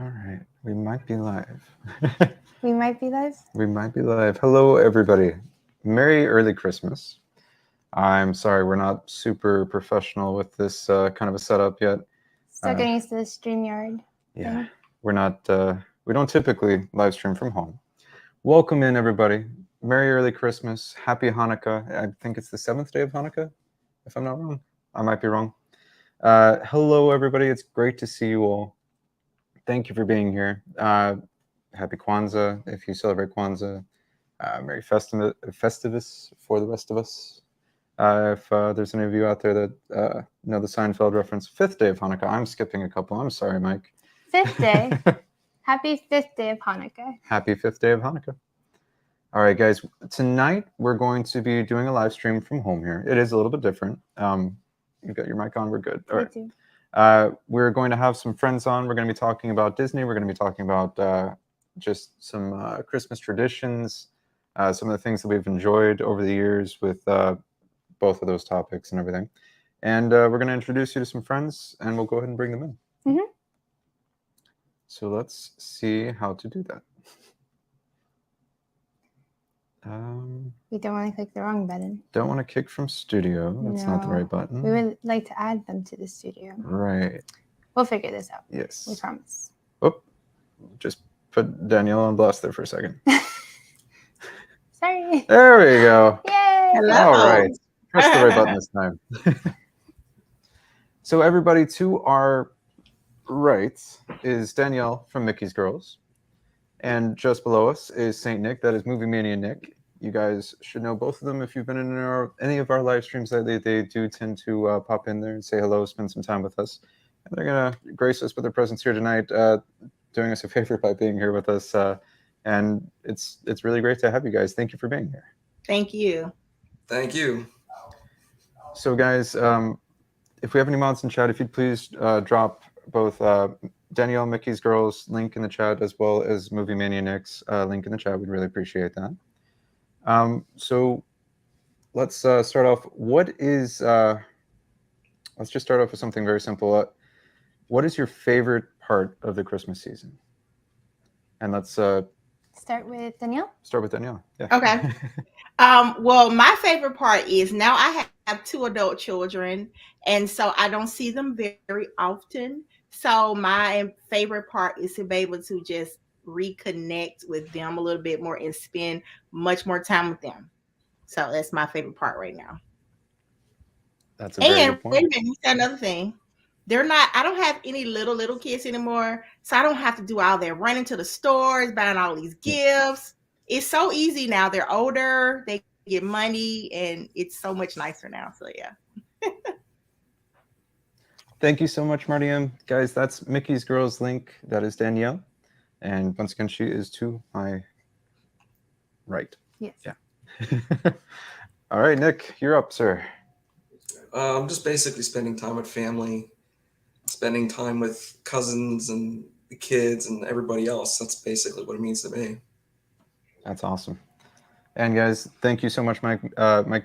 All right, we might be live. We might be live. We might be live. Hello, everybody. Merry early Christmas. I'm sorry we're not super professional with this kind of a setup yet. Still getting used to the StreamYard Yeah, thing. we're not. We don't typically live stream from home. Welcome in, everybody. Merry early Christmas. Happy Hanukkah. I think it's the 7th day of Hanukkah, if I'm not wrong. I might be wrong. Hello, everybody. It's great to see you all. Thank you for being here. Happy Kwanzaa if you celebrate Kwanzaa. Merry Festivus for the rest of us. If there's any of you out there that know the Seinfeld reference, 5th day of Hanukkah. I'm skipping a couple. I'm sorry, Mike. 5th day. Happy 5th day of Hanukkah. Happy 5th day of Hanukkah. All right, guys. Tonight we're going to be doing a live stream from home here. It is a little bit different. You've got your mic on. We're good. All right. We're going to have some friends on. We're going to be talking about Disney. We're going to be talking about just some Christmas traditions, some of the things that we've enjoyed over the years with both of those topics and everything. And we're going to introduce you to some friends, and we'll go ahead and bring them in. Mm-hmm. So let's see how to do that. We don't want to click the wrong button. Don't want to kick from studio. That's not the right button. We would like to add them to the studio. Right. We'll figure this out. Yes. We promise. Oh, just put Danielle on blast there for a second. Sorry. There we go. Yay! Hello. All right. Press the right button this time. So everybody to our right is Danielle from Mickey's Girls. And just below us is Saint Nick. That is Movie Mania Nick. You guys should know both of them if you've been in any of our live streams lately. They do tend to pop in there and say hello, spend some time with us. And they're going to grace us with their presence here tonight, doing us a favor by being here with us. And it's really great to have you guys. Thank you for being here. Thank you. Thank you. So, guys, if we have any mods in chat, if you'd please drop both Danielle Mickey's Girls link in the chat as well as Movie Mania Nick's link in the chat. We'd really appreciate that. So let's start off. Let's just start off with something very simple. What is your favorite part of the Christmas season? And let's start with Danielle. Start with Danielle. Yeah. Okay. Well, my favorite part is now I have 2 adult children, and so I don't see them very often. So my favorite part is to be able to just reconnect with them a little bit more and spend much more time with them. So that's my favorite part right now. That's a very good point. Wait a minute, you said another thing. I don't have any little kids anymore, so I don't have to do all that running to the stores, buying all these gifts. It's so easy now. They're older, they get money, and it's so much nicer now. So yeah. Thank you so much, Mariam. Guys, that's Mickey's Girls link. That is Danielle. And once again, she is to my right. Yes. Yeah. All right, Nick, you're up, sir. I'm just basically spending time with family, spending time with cousins and the kids and everybody else. That's basically what it means to me. That's awesome. And guys, thank you so much, Mike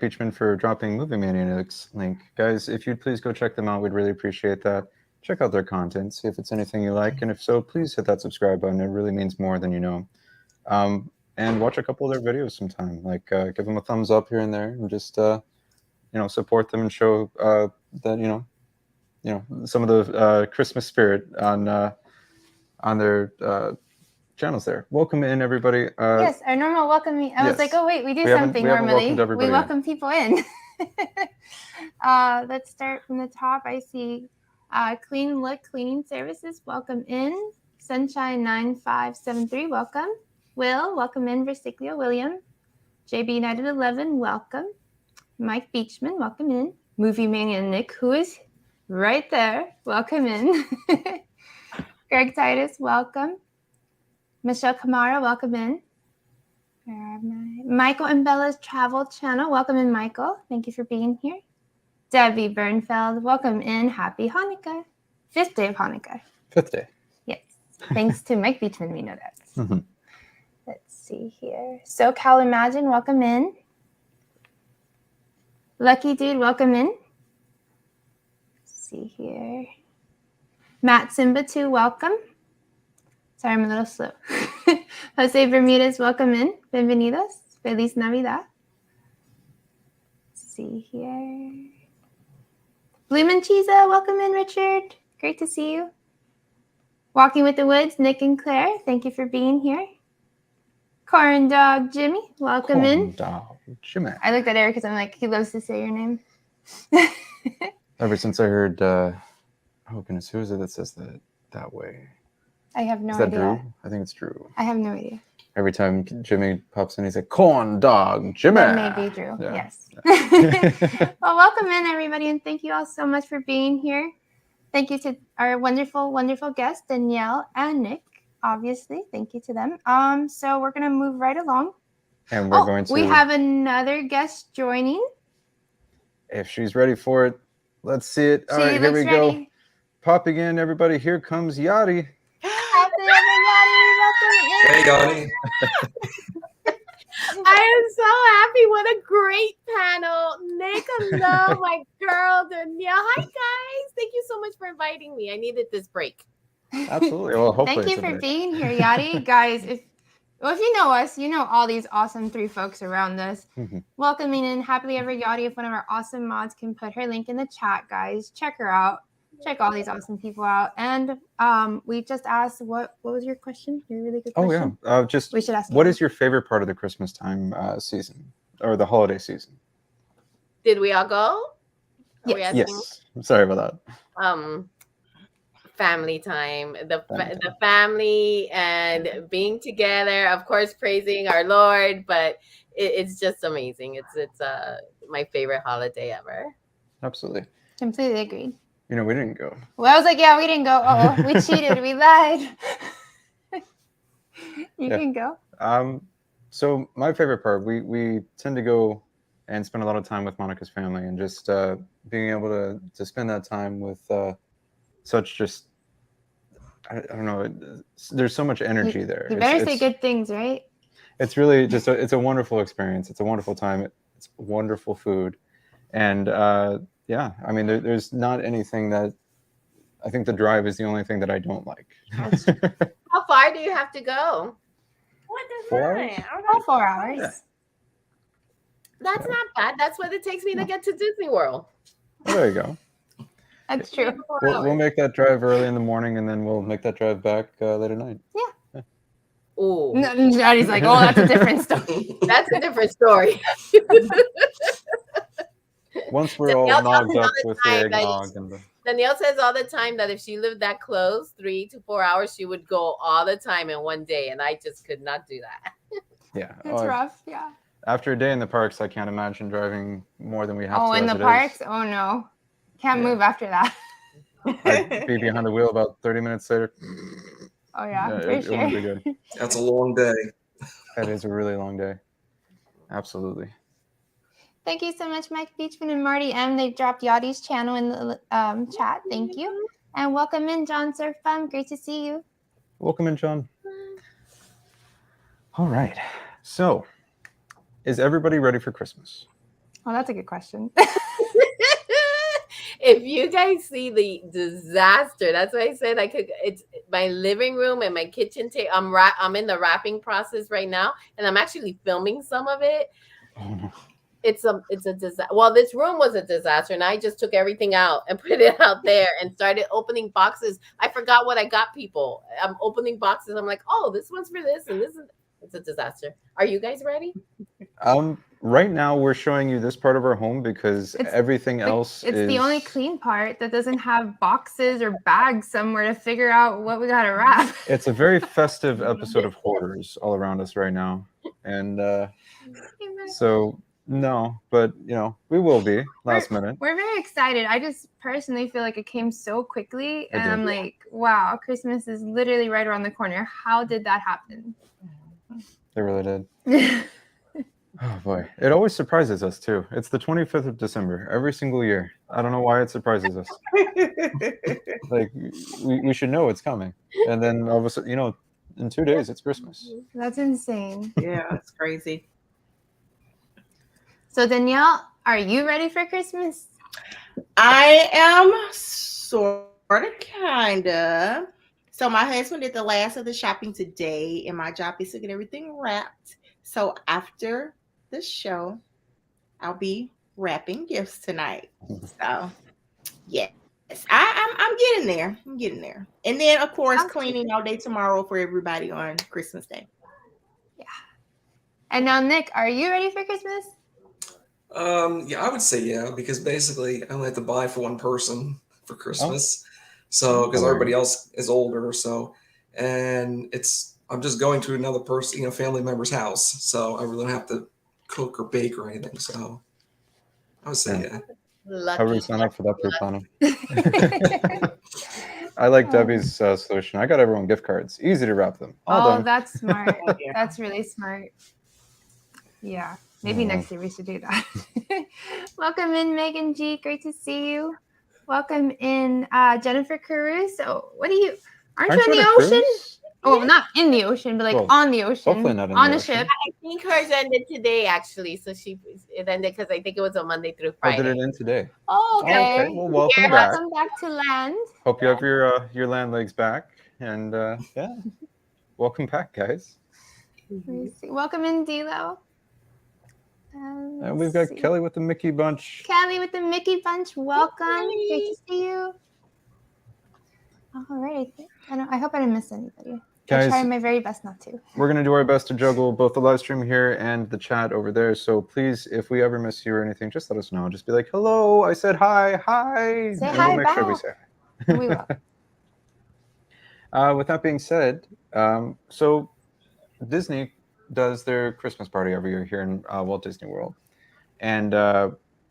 Beachman, for dropping Movie Mania Nick's link. Guys, if you'd please go check them out, we'd really appreciate that. Check out their content, see if it's anything you like, and if so, please hit that subscribe button. It really means more than you know. And watch a couple of their videos sometime. Like, give them a thumbs up here and there, and just support them and show that some of the Christmas spirit on their channels there. Welcome in, everybody. Yes, our normal welcoming. I was like, oh wait, we do something normally. We welcome people in. Let's start from the top. I see Clean Look Cleaning Services. Welcome in. Sunshine 9573. Welcome. Will, welcome in. Versiclio William. JB United 11. Welcome. Mike Beachman, welcome in. Movie Mania Nick, who is right there. Welcome in. Greg Titus, welcome. Michelle Kamara, welcome in. Michael and Bella's Travel Channel, welcome in, Michael. Thank you for being here. Debbie Bernfeld, welcome in. Happy Hanukkah. 5th day of Hanukkah. 5th day. Yes. Thanks to Mike Beachman, we know that. Mm-hmm. Let's see here. SoCal Imagine, welcome in. Lucky Dude, welcome in. Let's see here. Matt Simba 2, welcome. Sorry, I'm a little slow. Jose Bermudez, welcome in. Bienvenidos. Feliz Navidad. Let's see here. Blumenchiza, welcome in, Richard. Great to see you. Walking with the Woods, Nick and Claire, thank you for being here. Corn Dog Jimmy, welcome in. Dog Jimmy. I looked at Eric because I'm like, he loves to say your name. Ever since I heard, oh goodness, who is it that says that way? I have no Is that idea. Drew? I think it's Drew. I have no idea. Every time Jimmy pops in, he's like, corn dog Jimmy. That may be Drew, Yeah. yes. Well, welcome in, everybody, and thank you all so much for being here. Thank you to our wonderful, wonderful guests, Danielle and Nick, obviously. Thank you to them. So we're going to move right along. And we're going to... We have another guest joining. If she's ready for it, let's see it. All right, here we go. Popping in, everybody. Here comes Yachty. Hey, Donnie. I am so happy. What a great panel. Nick, hello, my girl, Danielle. Hi, guys. Thank you so much for inviting me. I needed this break. Absolutely. Well, hopefully Thank you for being here, Yachty. Guys, if you know us, you know all these awesome three folks around us. Welcoming in Happily Ever Yachty. If one of our awesome mods can put her link in the chat, guys, check her out. Check all these awesome people out. And we just asked, what was your question? Your really good question. Oh, yeah. We should ask. What is your favorite part of the Christmas time season or the holiday season? Did we all go? Yes. I'm sorry about that. Family time, the family and being together, of course, praising our Lord, but it's just amazing. It's my favorite holiday ever. Absolutely. Completely agreed. You know, we didn't go. Well, I was like, yeah, we didn't go. Oh, we cheated. We lied. You can go. So my favorite part, we tend to go and spend a lot of time with Monica's family, and just being able to spend that time with such just, I don't know, there's so much energy there. You better say good things, right? It's really just it's a wonderful experience. It's a wonderful time. It's wonderful food. And yeah, I mean, there's not anything that, I think the drive is the only thing that I don't like. How far do you have to go? What does 4 that? About 4 hours. Yeah. That's not bad. That's what it takes me to get to Disney World. There you go. That's true. We'll make that drive early in the morning, and then we'll make that drive back late at night. Yeah. Ooh. No, Daddy's like, oh, that's a different story. That's a different story. Once we're all knocked up with the eggnog and the... Danielle says all the time that if she lived that close, 3 to 4 hours, she would go all the time in one day, and I just could not do that. Yeah. It's rough, yeah. After a day in the parks, I can't imagine driving more than we have to. Oh, in the parks? Oh, no. Can't move after that. I'd be behind the wheel about 30 minutes later. Oh, yeah, for it sure. wouldn't be good. That's a long day. That is a really long day. Absolutely. Thank you so much, Mike Beachman and Marty M. They dropped Yachty's channel in the chat. Thank you. And welcome in, John Surfum. Great to see you. Welcome in, John. All right. So, is everybody ready for Christmas? Oh, that's a good question. If you guys see the disaster, that's why I said it's my living room and my kitchen table. I'm in the wrapping process right now, and I'm actually filming some of it. Oh, no. It's a disaster. Well, this room was a disaster, and I just took everything out and put it out there and started opening boxes. I forgot what I got people. I'm opening boxes. I'm like, oh, this one's for this, and this is. It's a disaster. Are you guys ready? Right now, we're showing you this part of our home because everything else it's is... the only clean part that doesn't have boxes or bags somewhere to figure out what we got to wrap. It's a very festive episode of Hoarders all around us right now. And so, no, but, you know, we will be last minute. We're very excited. I just personally feel like it came so quickly. And did. I'm like, wow, Christmas is literally right around the corner. How did that happen? They really did. Oh boy, it always surprises us too. It's the 25th of December every single year. I don't know why it surprises us. Like we should know it's coming, and then all of a sudden, you know, in 2 days it's Christmas. That's insane. Yeah, it's crazy. So Danielle, are you ready for Christmas? I am sort of, kind of. So my husband did the last of the shopping today, and my job is to get everything wrapped. So after the show, I'll be wrapping gifts tonight. So yes, I'm getting there. I'm getting there. And then of course cleaning all day tomorrow for everybody on Christmas Day. Yeah. And now, Nick, are you ready for Christmas? Yeah, I would say yeah, because basically I only have to buy for one person for Christmas. So because everybody else is older, so and I'm just going to another person, family member's house. So I really don't have to cook or bake or anything. So I would say yeah. Lucky. How do we sign up for that pre-planning? I like Debbie's solution. I got everyone gift cards. Easy to wrap them. All done. That's smart. That's really smart. Yeah. Maybe next year we should do that. Welcome in, Megan G. Great to see you. Welcome in, Jennifer Caruso. Aren't you in the ocean? Oh, not in the ocean, but on the ocean. Hopefully not on a ship. I think hers ended today, actually. So it ended because I think it was on Monday through Friday. Oh, did it end today? Oh, okay. Well, welcome back. Welcome back to land. Hope you have your land legs back. And yeah, welcome back, guys. Welcome in, D'Lo. And we've got Kelly with the Mickey Bunch. Kelly with the Mickey Bunch, welcome. Great to see you. All right. I hope I didn't miss anybody. Guys, I try my very best not to. We're going to do our best to juggle both the live stream here and the chat over there. So please, if we ever miss you or anything, just let us know. Just be like, hello, I said hi. Say and hi we'll make back. sure we say hi. We will. With that being said, so Disney does their Christmas party every year here in Walt Disney World. And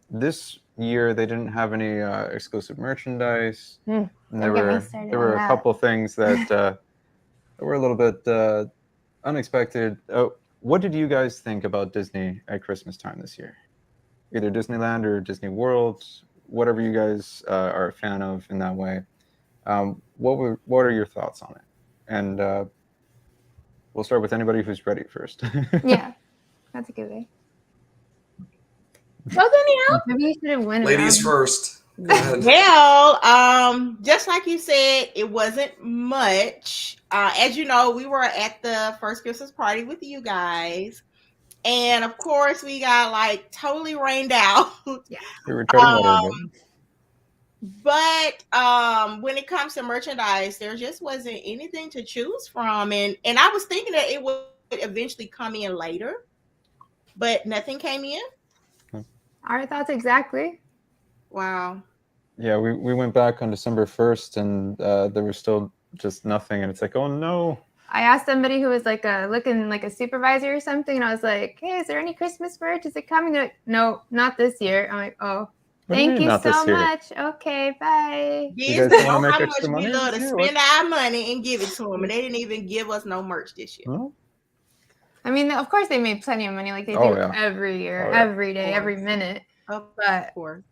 this year they didn't have any exclusive merchandise. And there were a couple things that were a little bit unexpected. What did you guys think about Disney at Christmas time this year? Either Disneyland or Disney World, whatever you guys are a fan of in that way. What are your thoughts on it? And we'll start with anybody who's ready first. Yeah, that's a good way. Maybe you should have won. Ladies first. Well, just like you said, it wasn't much. As you know, we were at the first Christmas party with you guys, and of course, we got totally rained out. Yeah, we were trying but when it comes to merchandise, there just wasn't anything to choose from, and I was thinking that it would eventually come in later, but nothing came in. Our thoughts exactly. Wow. Yeah, we went back on December 1st, and there was still just nothing, and it's like, oh no. I asked somebody who was looking like a supervisor or something, and I was like, hey, is there any Christmas merch? Is it coming? They're like, no, not this year. I'm like, oh, thank you so much. Okay, bye. You guys know how much we love to spend our money and give it to them, and they didn't even give us no merch this year. No? I mean, of course they made plenty of money like they do every year, every day, every minute. But well,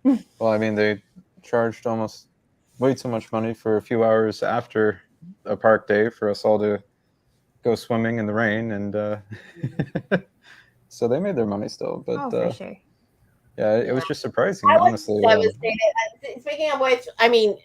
I mean, they charged almost way too much money for a few hours after a park day for us all to go swimming in the rain, and so they made their money still. But for sure. Yeah, it was just surprising, honestly. Devastated. Speaking of which, I mean,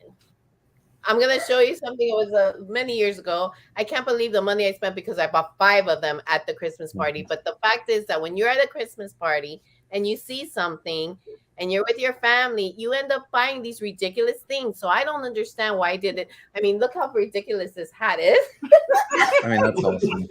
I'm going to show you something. It was many years ago. I can't believe the money I spent because I bought 5 of them at the Christmas party. But the fact is that when you're at a Christmas party and you see something and you're with your family, you end up buying these ridiculous things. So I don't understand why I did it. I mean, look how ridiculous this hat is. I mean, that's awesome.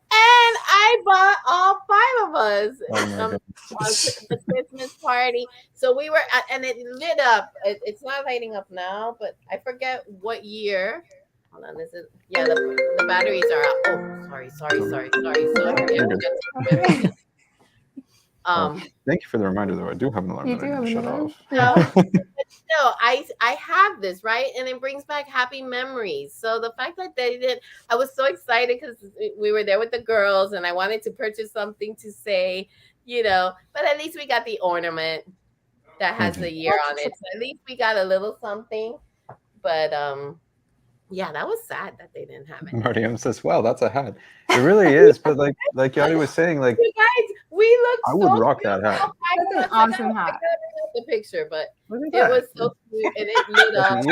And I bought all 5 of us on the Christmas party. So we were, and it lit up. It's not lighting up now, but I forget what year. Hold on, this is the batteries are out. Oh, sorry. Thank you for the reminder, though. I do have an alarm that I need to shut off. No, I have this, right? And it brings back happy memories. So the fact that they did, I was so excited because we were there with the girls and I wanted to purchase something to say, but at least we got the ornament that has the year on it. So at least we got a little something. But yeah, that was sad that they didn't have it. Mariam says, wow, that's a hat. It really is. But like Yadi was saying, you guys, we look I would rock that hat. That's an awesome hat. I gotta the picture, but it was so cute and it lit up.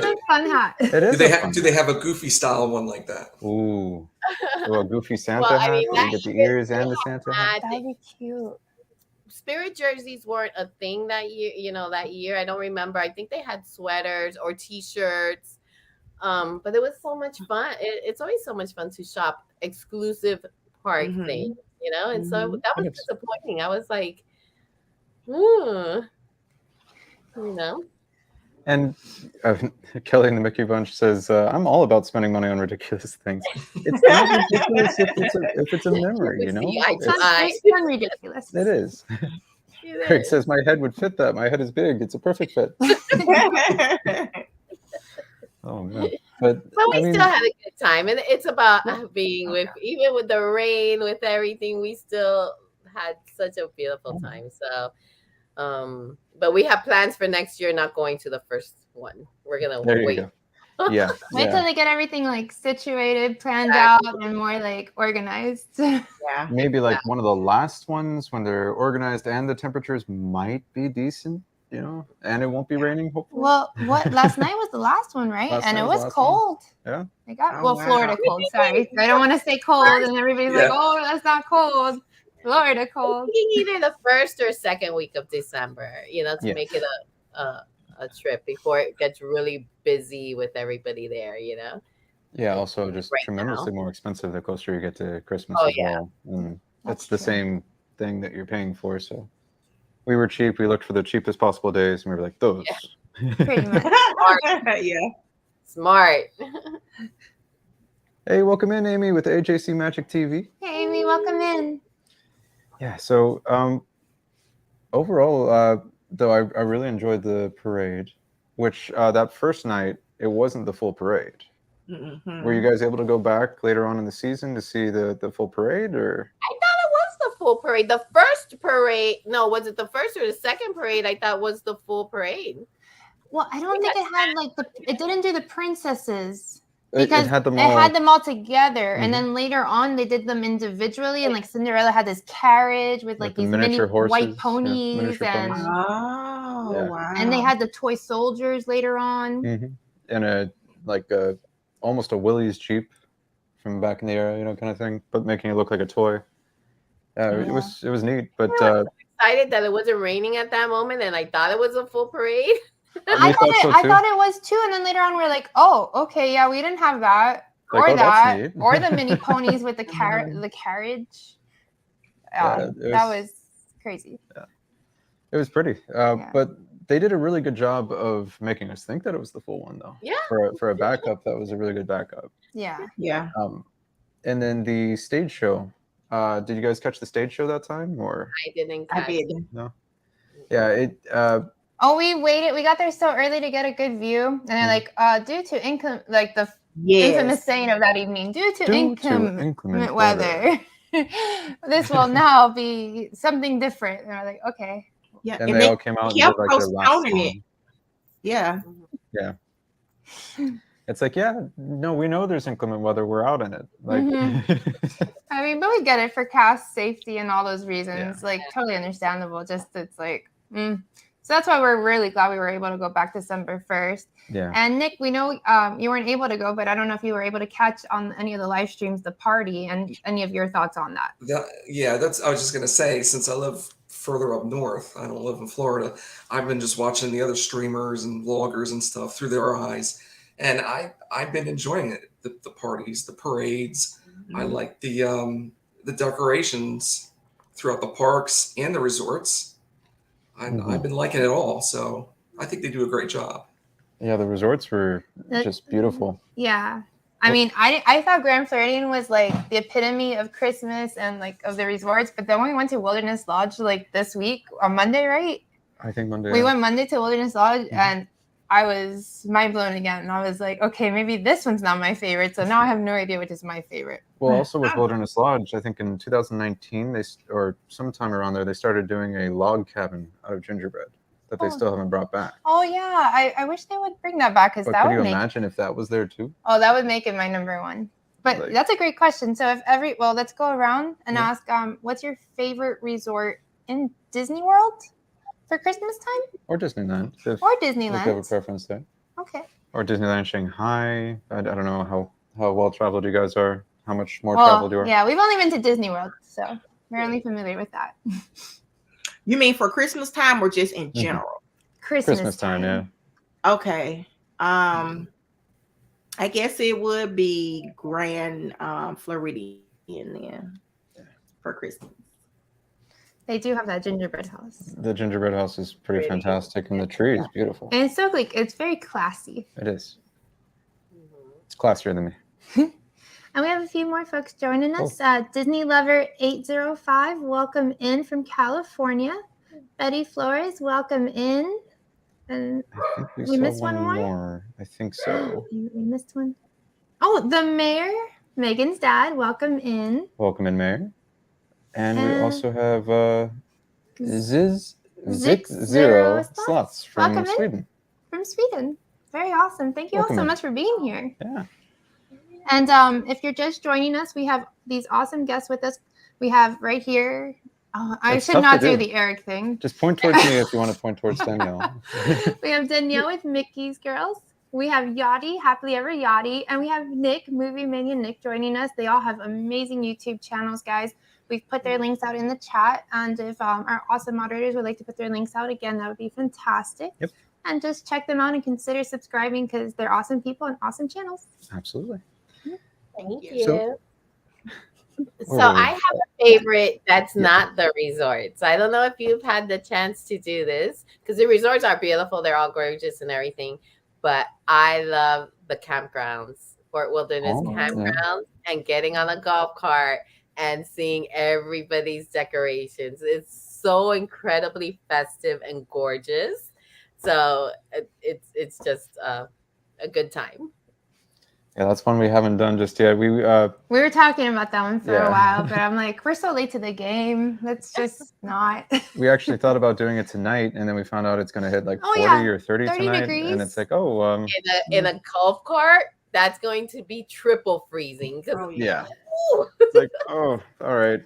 That's a fun hat. It is. Do they have a goofy style one like that? Ooh. So a goofy Santa Well, I hat. mean, where you that get the year ears they and the Santa hat. That would be cute. Spirit jerseys weren't a thing that year. That year I don't remember. I think they had sweaters or T-shirts. But it was so much fun. It's always so much fun to shop exclusive park things, And so that was disappointing. I was like, And Kelly and the Mickey Bunch says, "I'm all about spending money on ridiculous things. It's not ridiculous if it's a memory, We see eye to It's eye. ridiculous. It is." It Craig is. says, "My head would fit that. My head is big. It's a perfect fit." Oh man! But we still had a good time, and it's about being even with the rain, with everything. We still had such a beautiful time. So, but we have plans for next year. Not going to the first one. We're gonna wait. Go. Yeah. Wait till they get everything like situated, planned out, and more like organized. Yeah. Maybe like one of the last ones when they're organized and the temperatures might be decent, and it won't be raining. Hopefully. Well, last night was the last one, right? And it was cold. Yeah. They got wow. Florida cold. Sorry, I don't want to say cold, and everybody's like, "Oh, that's not cold." Florida cold. Either the first or second week of December, to make it a trip before it gets really busy with everybody there, Yeah, also just tremendously more expensive the closer you get to Christmas as well. And it's the same thing that you're paying for. So we were cheap. We looked for the cheapest possible days, and we were like, those. Yeah. Pretty much. Smart. Hey, welcome in, Amy, with AJC Magic TV. Hey, Amy, welcome in. Yeah, so overall, though, I really enjoyed the parade, which that first night, it wasn't the full parade. Mm-hmm. Were you guys able to go back later on in the season to see the full parade, or? I thought it was the full parade. The first parade, no, was it the first or the second parade? I thought was the full parade. Well, I don't think it had it didn't do the princesses. It had them all together, and then later on they did them individually, and like Cinderella had this carriage with like these mini horses, white ponies, and they had the toy soldiers later on, and almost a Willie's Jeep from back in the era, kind of thing, but making it look like a toy. It was neat, but I was excited that it wasn't raining at that moment, and I thought it was a full parade. I thought it was too, and then later on we're like, oh, okay, yeah, we didn't have that, or that, or the mini ponies with the carriage. That was crazy. Yeah. It was pretty, but they did a really good job of making us think that it was the full one, though. Yeah. For a backup, that was a really good backup. Yeah. Yeah. And then the stage show. Did you guys catch the stage show that time, or? I didn't. I did. No. Yeah. It. We waited. We got there so early to get a good view, and they're like, due to the infamous saying of that evening, due to inclement weather, this will now be something different. And I'm like, okay. Yeah, and they all came out and did like their last song. Yeah. Yeah. It's like, no, we know there's inclement weather. We're out in it. Like, I mean, but we get it for cast safety and all those reasons. Like, totally understandable. Just it's like, So that's why we're really glad we were able to go back December 1st. Yeah. And Nick, we know you weren't able to go, but I don't know if you were able to catch on any of the live streams the party and any of your thoughts on that. I was just gonna say, since I live further up north, I don't live in Florida, I've been just watching the other streamers and vloggers and stuff through their eyes, and I've been enjoying it. The parties, the parades. I like the decorations throughout the parks and the resorts. I've been liking it all, so I think they do a great job. Yeah, the resorts were just beautiful. Yeah. I mean, I thought Grand Floridian was like the epitome of Christmas and like of the resorts, but then we went to Wilderness Lodge like this week on Monday, right? I think Monday. We went Monday to Wilderness Lodge, and I was mind blown again. And I was like, okay, maybe this one's not my favorite. So now I have no idea which is my favorite. Well, also with Wilderness Lodge, I think in 2019, or sometime around there, they started doing a log cabin out of gingerbread that they still haven't brought back. Oh yeah, I wish they would bring that back, because that would imagine if that was there too? Oh, that would make it my number one. But that's a great question. So let's go around and ask, what's your favorite resort in Disney World for Christmas time? Or Disneyland. Or Disneyland. If you have a preference there. Okay. or Disneyland Shanghai. I don't know how well traveled you guys are. How much more traveled you are? Yeah, we've only been to Disney World, so we're only familiar with that. You mean for Christmas time or just in general? Christmas time, yeah. Okay. I guess it would be Grand Floridian then for Christmas. They do have that gingerbread house. The gingerbread house is pretty fantastic, and the tree is beautiful. And it's so like it's very classy. It is. It's classier than me. And we have a few more folks joining us. Disney Lover 805, welcome in from California. Betty Flores, welcome in. And I think we saw missed one more. I think so. We missed one. Oh, the mayor, Megan's dad, welcome in. Welcome in, Mayor. And we also have Zix Zero Slots from Welcome in. Sweden. From Sweden. Very awesome. Thank you all so much for being here. Yeah. And if you're just joining us, we have these awesome guests with us. We have right here. I should not do the Eric thing. Just point towards me if you want to point towards Danielle. We have Danielle with Mickey's Girls. We have Yachty, Happily Ever Yachty. And we have Nick, Movie Mania Nick, joining us. They all have amazing YouTube channels, guys. We've put their links out in the chat. And if our awesome moderators would like to put their links out again, that would be fantastic. Yep. And just check them out and consider subscribing because they're awesome people and awesome channels. Absolutely. Thank you. So Oh. I have a favorite that's not the resorts. I don't know if you've had the chance to do this because the resorts are beautiful. They're all gorgeous and everything. But I love the campgrounds, Fort Wilderness campgrounds, and getting on a golf cart and seeing everybody's decorations. It's so incredibly festive and gorgeous. So it's just a good time. Yeah, that's one we haven't done just yet. We were talking about that one for a while, but I'm like, we're so late to the game. Let's just not. We actually thought about doing it tonight, and then we found out it's going to hit like 40 or 30 tonight. Degrees. And it's like, in a golf cart, that's going to be triple freezing. Yeah. It's like, all right.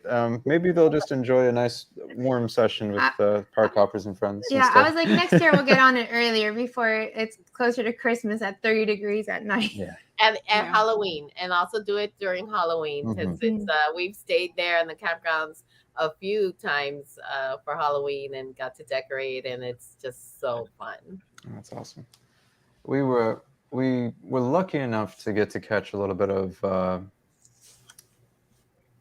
Maybe they'll just enjoy a nice warm session with park hoppers and friends. Yeah, I was like, next year we'll get on it earlier before it's closer to Christmas at 30 degrees at night. Yeah. And Halloween, and also do it during Halloween because it's we've stayed there in the campgrounds a few times for Halloween and got to decorate, and it's just so fun. That's awesome. We were lucky enough to get to catch a little bit of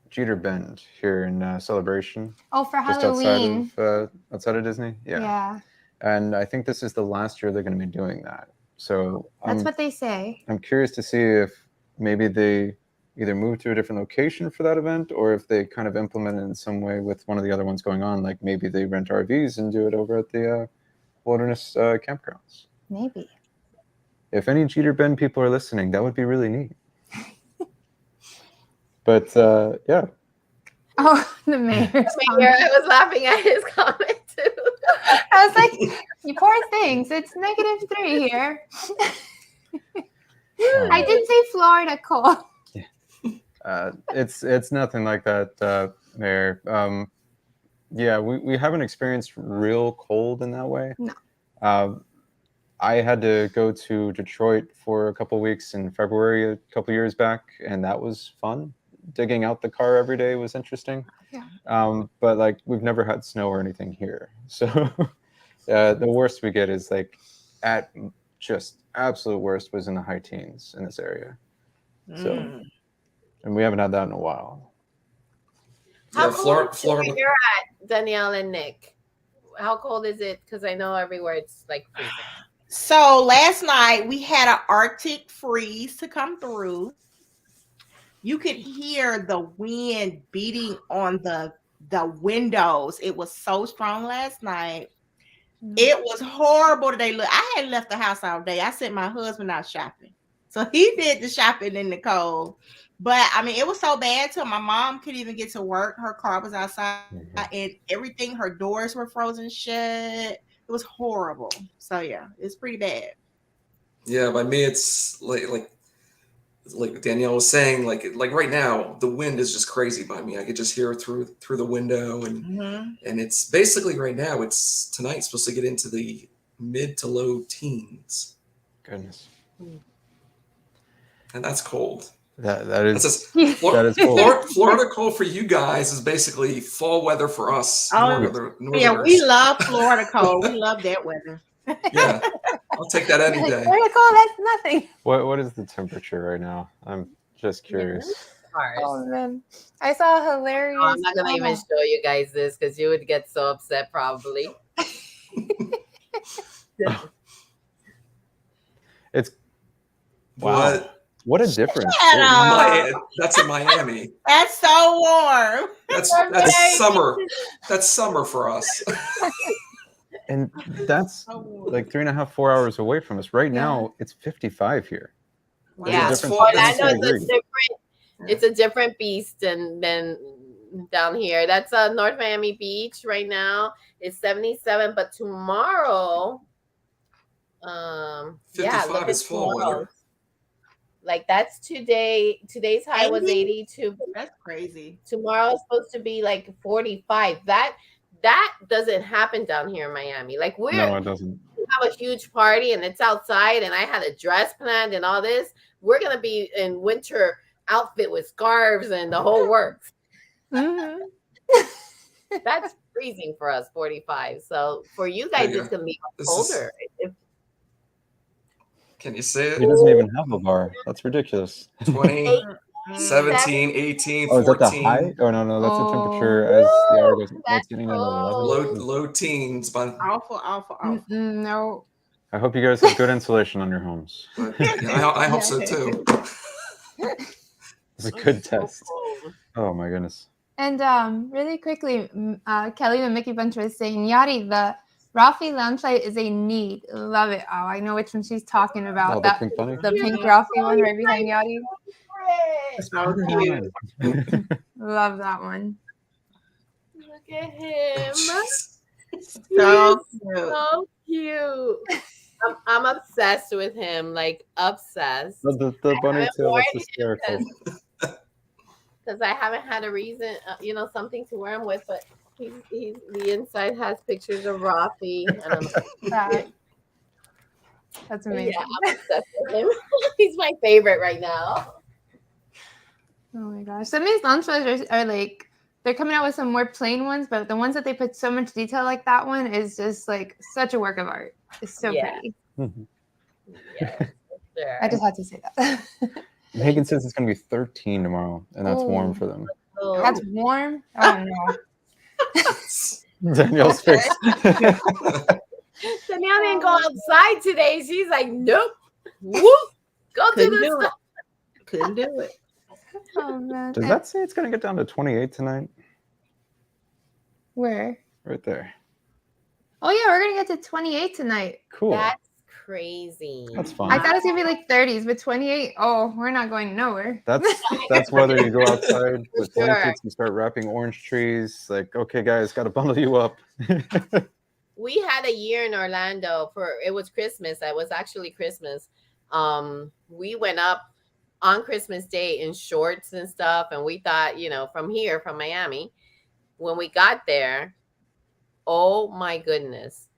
Jeter Bend here in Celebration. Oh, for Halloween. Outside of Disney? Yeah. And I think this is the last year they're going to be doing that. So that's what they say. I'm curious to see if maybe they either move to a different location for that event or if they kind of implement it in some way with one of the other ones going on. Like maybe they rent RVs and do it over at the Wilderness campgrounds. Maybe. If any Jeter Bend people are listening, that would be really neat. But yeah. Oh, the mayor. I was laughing at his comment too. I was like, you poor things. It's -3 here. I did say Florida cold. Yeah. It's nothing like that, Mayor. Yeah, we haven't experienced real cold in that way. No. I had to go to Detroit for a couple weeks in February a couple years back, and that was fun. Digging out the car every day was interesting. Yeah. But like we've never had snow or anything here. So the worst we get is like at just absolute worst was in the high teens in this area. So and we haven't had that in a while. How cold is where you're at, Danielle and Nick? How cold is it? Because I know everywhere it's like freezing. So last night we had an Arctic freeze to come through. You could hear the wind beating on the windows. It was so strong last night. It was horrible today. Look, I had left the house all day. I sent my husband out shopping. So he did the shopping in the cold. But I mean, it was so bad till my mom couldn't even get to work. Her car was outside and everything, her doors were frozen shut. It was horrible. So yeah, it's pretty bad. Yeah, by me it's like Danielle was saying, like right now, the wind is just crazy by me. I could just hear it through the window, and it's basically right now. It's tonight supposed to get into the mid to low teens. Goodness. And that's cold. That is That's that is cold. Florida cold for you guys is basically fall weather for us. Oh, Northerners. yeah, we love Florida cold. We love that weather. Yeah, I'll take that any day. Florida cold, that's nothing. What is the temperature right now? I'm just curious. Oh man, I saw a hilarious. I'm not gonna even show you guys this because you would get so upset probably. It's wow. What a difference. Shut up. That's in Miami. That's so warm. That's summer. That's summer for us. And that's like 3.5, 4 hours away from us. Right now, it's 55 here. Yeah, There's a but I difference know in degree. it's a different beast than down here. That's North Miami Beach right now. It's 77, but tomorrow, 55 is fall weather. Like that's today. Today's high was 82. That's crazy. Tomorrow is supposed to be like 45. That doesn't happen down here in Miami. Like No, it doesn't. we have a huge party and it's outside and I had a dress planned and all this. We're gonna be in winter outfit with scarves and the whole works. Mm-hmm. That's freezing for us, 45. So for you guys, it's gonna be colder. Can you say it? He doesn't even have a bar. That's ridiculous. 20, 17, 18, Oh, is that the 14. high? Oh, no, that's the temperature as the hour goes. That's It's getting into 11. Low teens, but Awful. No. I hope you guys have good insulation on your homes. yeah, I hope so too. It's a good test. Oh my goodness. And really quickly, Kelly the Mickey Bunch was saying, Yadi, the Ralphie lounge light is a need. Love it. Oh, I know which one she's talking about. Oh, the That pink bunny? the pink Ralphie one right behind Yadi. So cute. Love that one. Look at him. So So cute. I'm obsessed with him, like obsessed. The bunny tail, that's hysterical. Because I haven't had a reason, something to wear him with, but he's the inside has pictures of Rafi. I don't know. That's amazing. Yeah, I'm obsessed with him. He's my favorite right now. Oh my gosh. Some of these launch lights are like, they're coming out with some more plain ones, but the ones that they put so much detail like that one is just like such a work of art. It's so pretty. Yeah, sure. I just had to say that. Megan says it's going to be 13 tomorrow, and that's warm for them. Oh. That's warm? Oh no. Danielle's face. Danielle didn't go outside today. She's like, nope. Whoop. Go do this stuff. Couldn't do it. Oh man. Does that say it's going to get down to 28 tonight? Where? Right there. Oh yeah, we're gonna get to 28 tonight. Cool. That's crazy. That's fine. I thought it's gonna be like 30s, but 28. Oh, we're not going nowhere. That's whether you go outside with Sure. blankets and start wrapping orange trees. Like, okay, guys, got to bundle you up. We had a year in Orlando it was Christmas. It was actually Christmas. We went up on Christmas Day in shorts and stuff. And we thought, from Miami, when we got there, oh my goodness.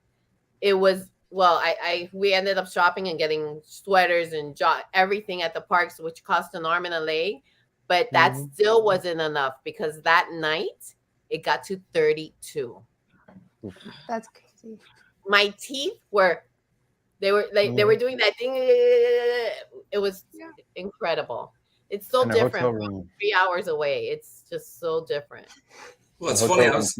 It was, we ended up shopping and getting sweaters and everything at the parks, which cost an arm and a leg. But that still wasn't enough because that night it got to 32. That's crazy. My teeth were they were doing that thing. It was incredible. It's so different from 3 hours away. It's just so different. Well, it's funny. I was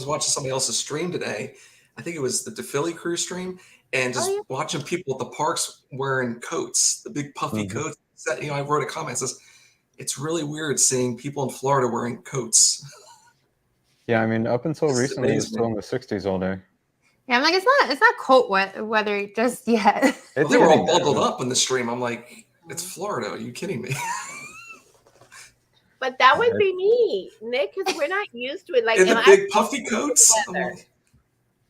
watching somebody else's stream today. I think it was the DePhilly crew stream, and just watching people at the parks wearing coats, the big puffy coats. I wrote a comment that says, "It's really weird seeing people in Florida wearing coats." Yeah, I mean, up until recently, it's still in the 60s all day. Yeah, I'm like, it's not cold weather just yet. Well, they were all bundled up in the stream. I'm like, it's Florida. Are you kidding me? But that would be me, Nick, because we're not used to it. Like in the big puffy coats.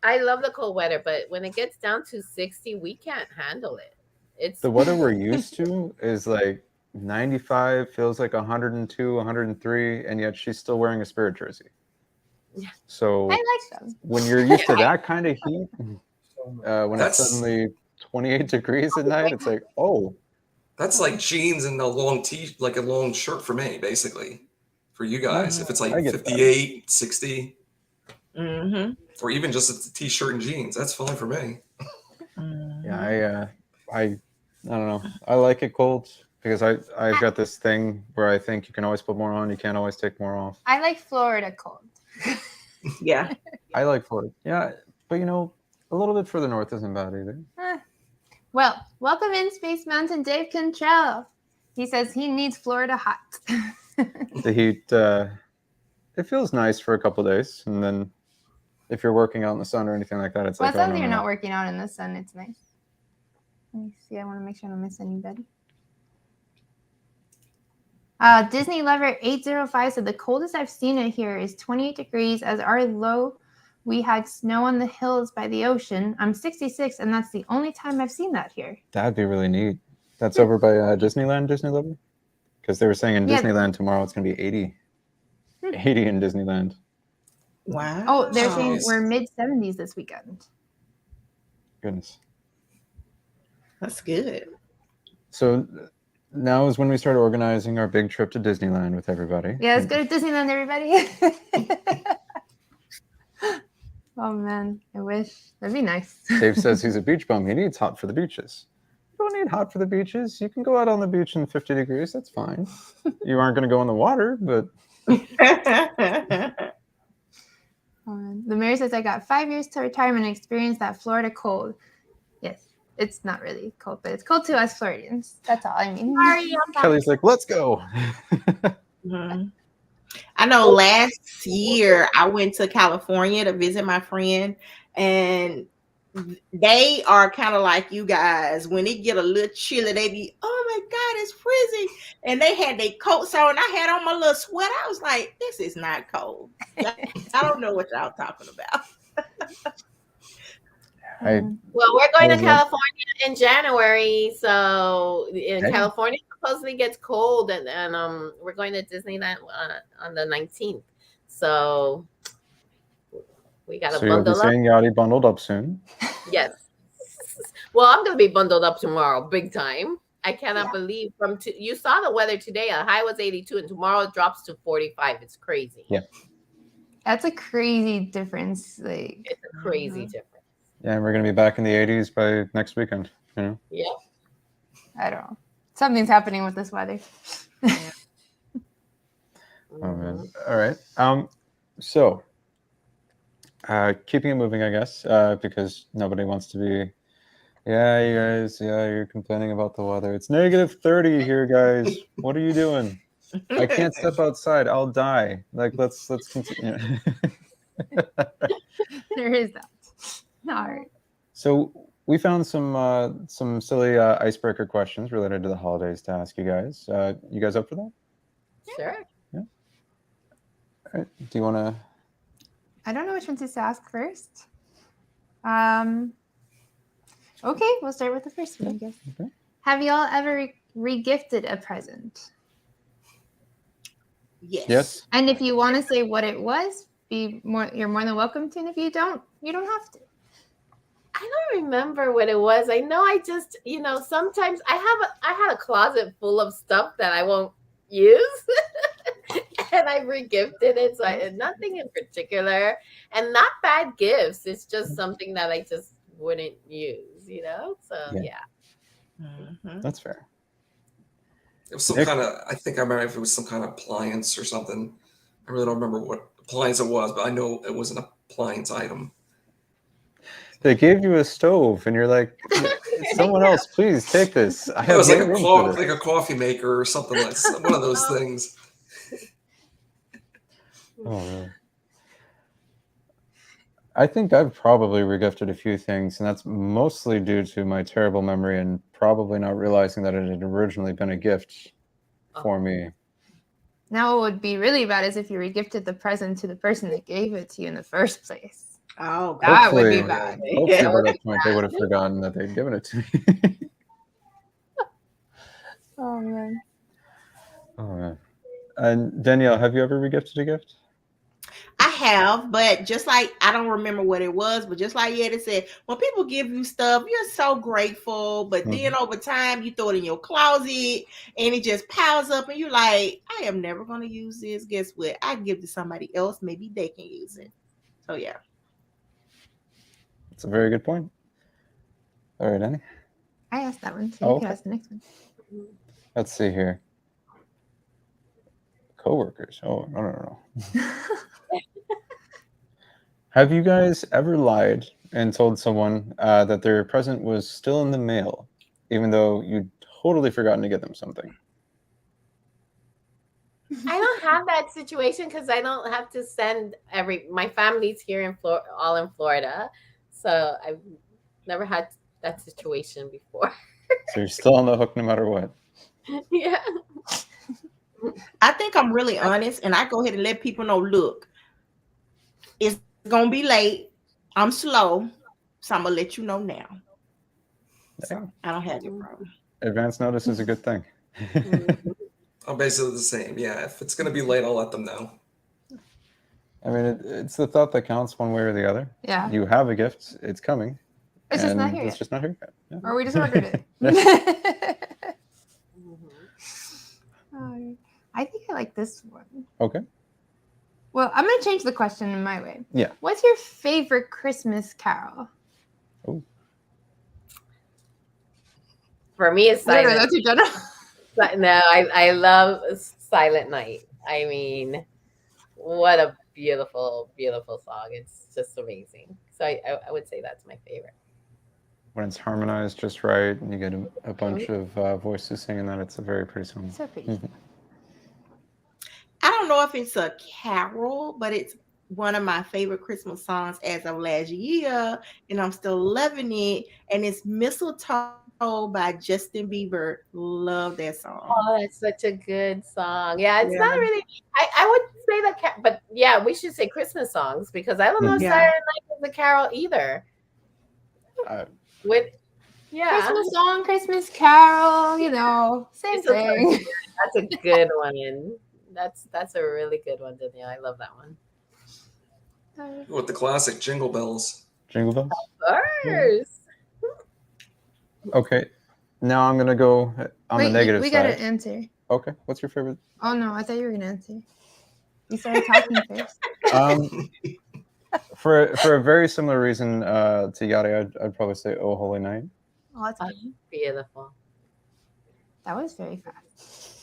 I love the cold weather, but when it gets down to 60, we can't handle it. It's the weather we're used to is like 95, feels like 102, 103, and yet she's still wearing a Spirit jersey. Yeah. So I like them. when you're used to that kind of heat, when it's suddenly 28 degrees at night. It's like, oh, That's like jeans and a long like a long shirt for me, basically. For you guys, if it's I like get that. 58, 60, Mm-hmm. or even just a t-shirt and jeans, that's fine for me. Yeah, I don't know. I like it cold because I've got this thing where I think you can always put more on, you can't always take more off. I like Florida cold. Yeah. I like Florida. Yeah, but you know, a little bit further north isn't bad either. Well, welcome in Space Mountain Dave Contrell. He says he needs Florida hot. The heat, it feels nice for a couple days, and then if you're working out in the sun or anything like that, it's Well, like, as long oh, as no, you're no. not working out in the sun, it's nice. Let me see. I want to make sure I don't miss anybody. Disney Lover 805 said the coldest I've seen it here is 28 degrees. As our low, we had snow on the hills by the ocean. I'm 66, and that's the only time I've seen that here. That'd be really neat. That's over by Disneyland, Disney Lover? Because they were saying in Yeah. Disneyland tomorrow it's going to be 80. 80 in Disneyland. Wow. Oh, they're saying Jeez. we're mid 70s this weekend. Goodness. That's good. So now is when we start organizing our big trip to Disneyland with everybody. Yeah, let's go to Disneyland, everybody. Oh man, I wish that'd be nice. Dave says he's a beach bum. He needs hot for the beaches. You don't need hot for the beaches. You can go out on the beach in 50 degrees. That's fine. You aren't going to go in the water, but The mayor says I got 5 years to retirement and experienced that Florida cold. Yes, it's not really cold, but it's cold to us Floridians. That's all I mean. Sorry, I'm back. Kelly's like, let's go. Mhm. I know last year I went to California to visit my friend, and they are kind of like you guys. When it get a little chilly, they be, oh my God, it's freezing. And they had their coats on. I had on my little sweater. I was like, this is not cold. I don't know what y'all talking about. Well, we're going to Hold on. California in January, so in Hey. California supposedly gets cold, and we're going to Disneyland on the 19th. So we got to So you'll be bundle up. seeing Yachty bundled up soon. Yes. Well, I'm going to be bundled up tomorrow, big time. I cannot believe you saw the weather today. A high was 82, and tomorrow it drops to 45. It's crazy. Yeah. That's a crazy difference. Like It's a crazy difference. Yeah, and we're going to be back in the 80s by next weekend. You know? Yeah. I don't know. Something's happening with this weather. Oh man. All right. So keeping it moving, I guess, because nobody wants to be. Yeah, you guys. Yeah, you're complaining about the weather. It's -30 here, guys. What are you doing? I can't step outside. I'll die. Like, let's continue. There is that. All right. So we found some silly icebreaker questions related to the holidays to ask you guys. You guys up for that? Sure. All right. Do you want to? I don't know which ones to ask first. Okay, we'll start with the first one, I guess. Okay. Have y'all ever re-gifted a present? Yes. And if you want to say what it was, you're more than welcome to. And if you don't have to. I don't remember what it was. I know I just, sometimes I had a closet full of stuff that I won't use. And I re-gifted it. So I had nothing in particular. And not bad gifts. It's just something that I just wouldn't use, So yeah. Mhm. That's fair. It was some Nick? kind of, I think I remember if it was some kind of appliance or something. I really don't remember what appliance it was, but I know it was an appliance item. They gave you a stove, and you're like, someone else, please take this. I It have was like no room for this. like a coffee maker or something like one of those things. Oh, really? I think I've probably regifted a few things, and that's mostly due to my terrible memory and probably not realizing that it had originally been a gift for me. Now, what would be really bad is if you regifted the present to the person that gave it to you in the first place. Oh, That would be Hopefully- bad. Hopefully by that point they would have forgotten that they'd given it to me. Oh man. Oh man. And Danielle, have you ever regifted a gift? I have, but just like I don't remember what it was, but just like Yeti said, when people give you stuff, you're so grateful. But then over time, you throw it in your closet and it just piles up, and you're like, I am never going to use this. Guess what? I give to somebody else. Maybe they can use it. So yeah, That's a very good point. All right, Annie. I asked that one, so Oh, you can okay. ask the next one. Let's see here. Coworkers. Oh, no. Have you guys ever lied and told someone that their present was still in the mail, even though you'd totally forgotten to get them something? I don't have that situation because I don't have to send my family's here in all in Florida. So I've never had that situation before. So you're still on the hook no matter what. Yeah. I think I'm really honest, and I go ahead and let people know, look, it's going to be late. I'm slow, so I'm going to let you know now. So I don't have your problem. Advance notice is a good thing. I'm basically the same. Yeah, if it's going to be late, I'll let them know. I mean, it's the thought that counts one way or the other. Yeah. You have a gift. It's coming. It's just not here It's yet. just not here yet. Yeah. Or we just ordered it. I think I like this one. Okay. Well, I'm going to change the question in my way. Yeah. What's your favorite Christmas carol? Oh. For me, it's Silent. That's your general. No, I love Silent Night. I mean, what a beautiful, beautiful song. It's just amazing. So I would say that's my favorite. When it's harmonized just right and you get a bunch of voices singing that, it's a very pretty song. So pretty. Mm-hmm. I don't know if it's a carol, but it's one of my favorite Christmas songs as of last year, and I'm still loving it. And it's Mistletoe by Justin Bieber. Love that song. Oh, it's such a good song. Yeah, it's not really. I would say that, but yeah, we should say Christmas songs because I don't know if Silent Night is a carol either. Christmas song, Christmas carol, same thing. That's a good one. That's a really good one, Danielle. I love that one. With the classic Jingle Bells. Jingle Bells? Of course. Okay. Now I'm going to go on the negative side. We got to answer. Okay. What's your favorite? Oh, no. I thought you were going to answer. You started talking first. For a very similar reason to Yadi, I'd probably say Oh Holy Night. Oh, that's beautiful. That was very fast.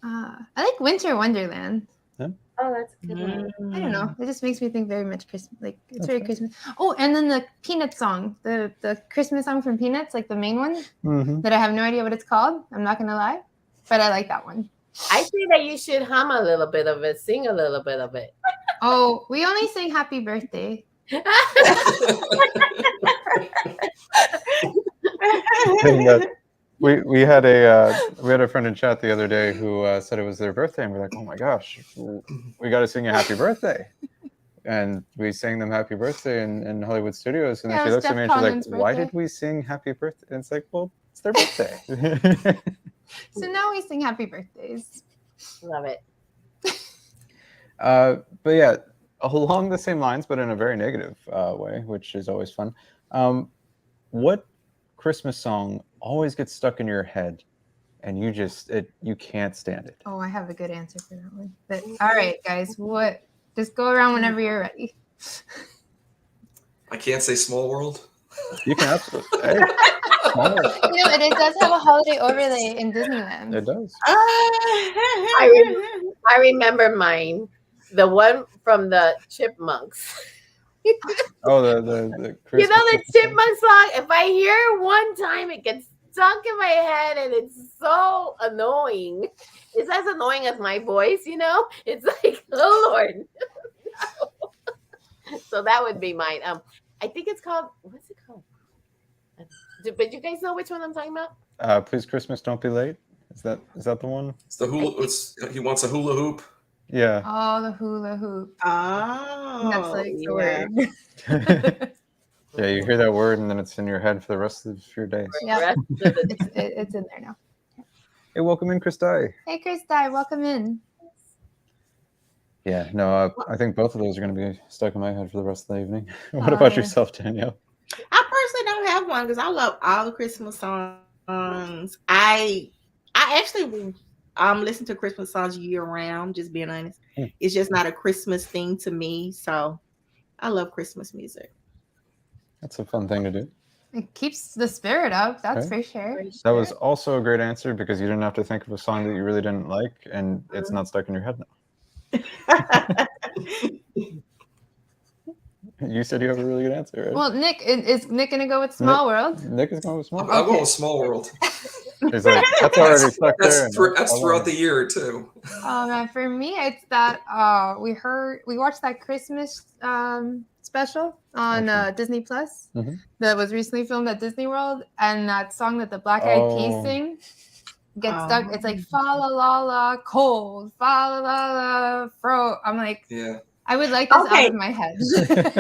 I like Winter Wonderland. Yeah. Oh, that's a good one. I don't know. It just makes me think very much Christmas. Like it's very Christmas. Oh, and then the Peanuts song, the Christmas song from Peanuts, like the main one that I have no idea what it's called. I'm not gonna lie, but I like that one. I say that you should hum a little bit of it, sing a little bit of it. Oh, we only sing Happy Birthday. We had a friend in chat the other day who said it was their birthday, and we're like, oh my gosh, we got to sing a happy birthday, and we sang them happy birthday in Hollywood Studios, and then she looks at me and she's like, why did we sing happy birthday? And it's like, well, it's their birthday. So now we sing happy birthdays. Love it. But yeah, along the same lines, but in a very negative way, which is always fun. What Christmas song always gets stuck in your head and you can't stand it? Oh, I have a good answer for that one. But all right, guys, just go around whenever you're ready. I can't say Small World. You can absolutely. Hey, Small World. It does have a holiday overlay in Disneyland. It does. I remember mine, the one from the Chipmunks. Oh, the Christmas. The Chipmunk song. If I hear it one time, it gets stuck in my head, and it's so annoying. It's as annoying as my voice. It's like, oh Lord. No. So that would be mine. I think it's called. What's it called? But you guys know which one I'm talking about? Please Christmas, Don't Be Late. Is that the one? It's the hula. He wants a hula hoop. Yeah. Oh, the hula hoop. Oh, that's like the word. Yeah, you hear that word and then it's in your head for the rest of your days. Yeah, it's in there now. Hey, welcome in, Chris Dye. Hey, Chris Dye, welcome in. Yeah, no, I think both of those are going to be stuck in my head for the rest of the evening. What about yeah. yourself, Danielle? I personally don't have one because I love all the Christmas songs. I actually listen to Christmas songs year round, just being honest. Hmm. It's just not a Christmas thing to me. So I love Christmas music. That's a fun thing to do. It keeps the spirit up, that's Okay. for sure. That was also a great answer because you didn't have to think of a song that you really didn't like, and it's not stuck in your head now. You said you have a really good answer, right? Well, Nick, is Nick gonna go with Small World? Nick is going with Small I'm World. going with Small World. He's like, that's already stuck there. That's throughout the year too. Man, for me, it's that we watched that Christmas special on Disney Plus that was recently filmed at Disney World, and that song that the Black Eyed Peas sing gets stuck. It's like fa la la la cold, fa la la la fro. I'm like, yeah. I would like this out of my head.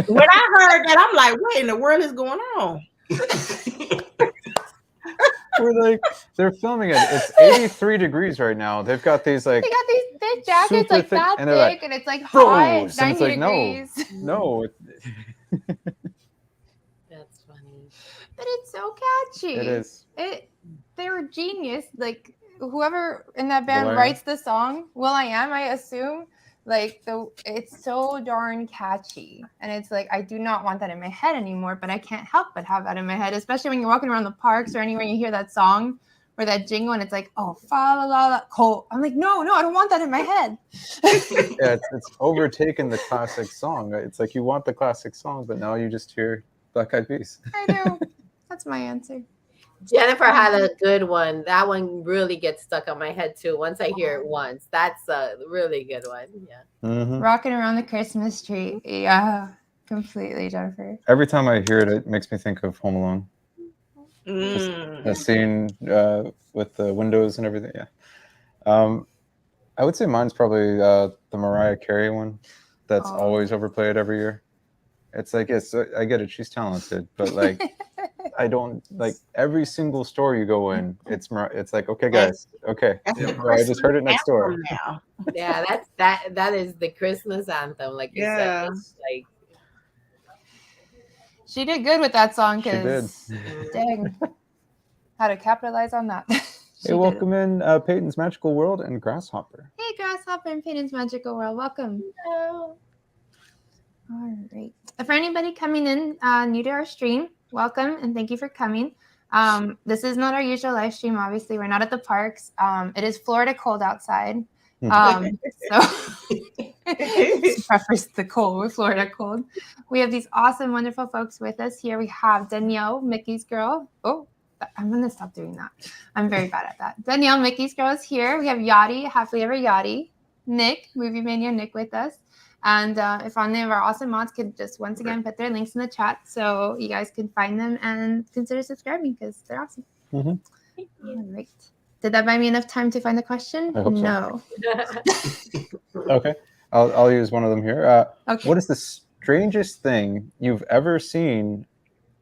When I heard that, I'm like, what in the world is going on? We're like, they're filming it. It's 83 degrees right now. They've got these like. They got these thick jackets like that and thick, and it's like high at 90 it's like, degrees. No. That's funny. But it's so catchy. It is. They were genius. Like whoever in that band writes the song, will.i.am, I assume. Like it's so darn catchy, and it's like I do not want that in my head anymore, but I can't help but have that in my head, especially when you're walking around the parks or anywhere you hear that song or that jingle, and it's like, oh, fa la la la, cold. I'm like, no, I don't want that in my head. Yeah, it's overtaken the classic song. It's like you want the classic song, but now you just hear Black Eyed Peas. I know. That's my answer. Jennifer had a good one. That one really gets stuck on my head too. Once I hear it once, that's a really good one. Yeah. Mm-hmm. Rocking around the Christmas tree. Yeah, completely, Jennifer. Every time I hear it, it makes me think of Home Alone. The scene with the windows and everything. Yeah. I would say mine's probably the Mariah Carey one. That's always overplayed every year. It's like, yes, I get it. She's talented, but like. I don't like every single store you go in. It's like, okay, guys, okay. I just heard it next door. Now. Yeah, that is the Christmas anthem. Like you said, it's like she did good with that song. She did. Dang, how to capitalize on that. Hey, welcome in Peyton's Magical World and Grasshopper. Hey, Grasshopper and Peyton's Magical World. Welcome. Hello. All right. For anybody coming in new to our stream, welcome and thank you for coming. This is not our usual live stream. Obviously, we're not at the parks. It is Florida cold outside. So preface the cold with Florida cold. We have these awesome, wonderful folks with us here. We have Danielle, Mickey's girl. Oh, I'm going to stop doing that. I'm very bad at that. Danielle, Mickey's girl is here. We have Yachty, Happily Ever Yachty. Nick, Movie Mania Nick with us. And if any of our awesome mods could just once again put their links in the chat so you guys can find them and consider subscribing because they're awesome. Mm-hmm. All right. Did that buy me enough time to find the question? I hope no. So. Okay. I'll use one of them here. Okay. What is the strangest thing you've ever seen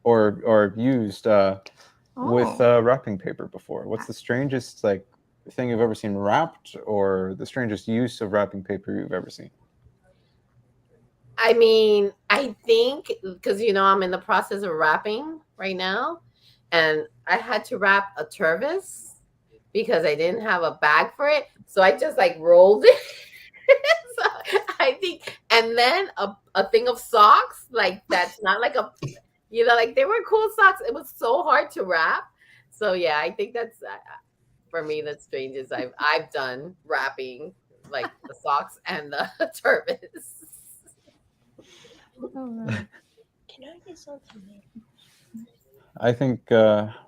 or used with wrapping paper before? What's the strangest thing you've ever seen wrapped, or the strangest use of wrapping paper you've ever seen? I mean, I think because I'm in the process of wrapping right now, and I had to wrap a Tervis because I didn't have a bag for it, so I just rolled it. So I think, and then a thing of socks that's not like a, they were cool socks. It was so hard to wrap. So yeah, I think that's for me the strangest I've done wrapping, like the socks and the Tervis. Can I get something? I think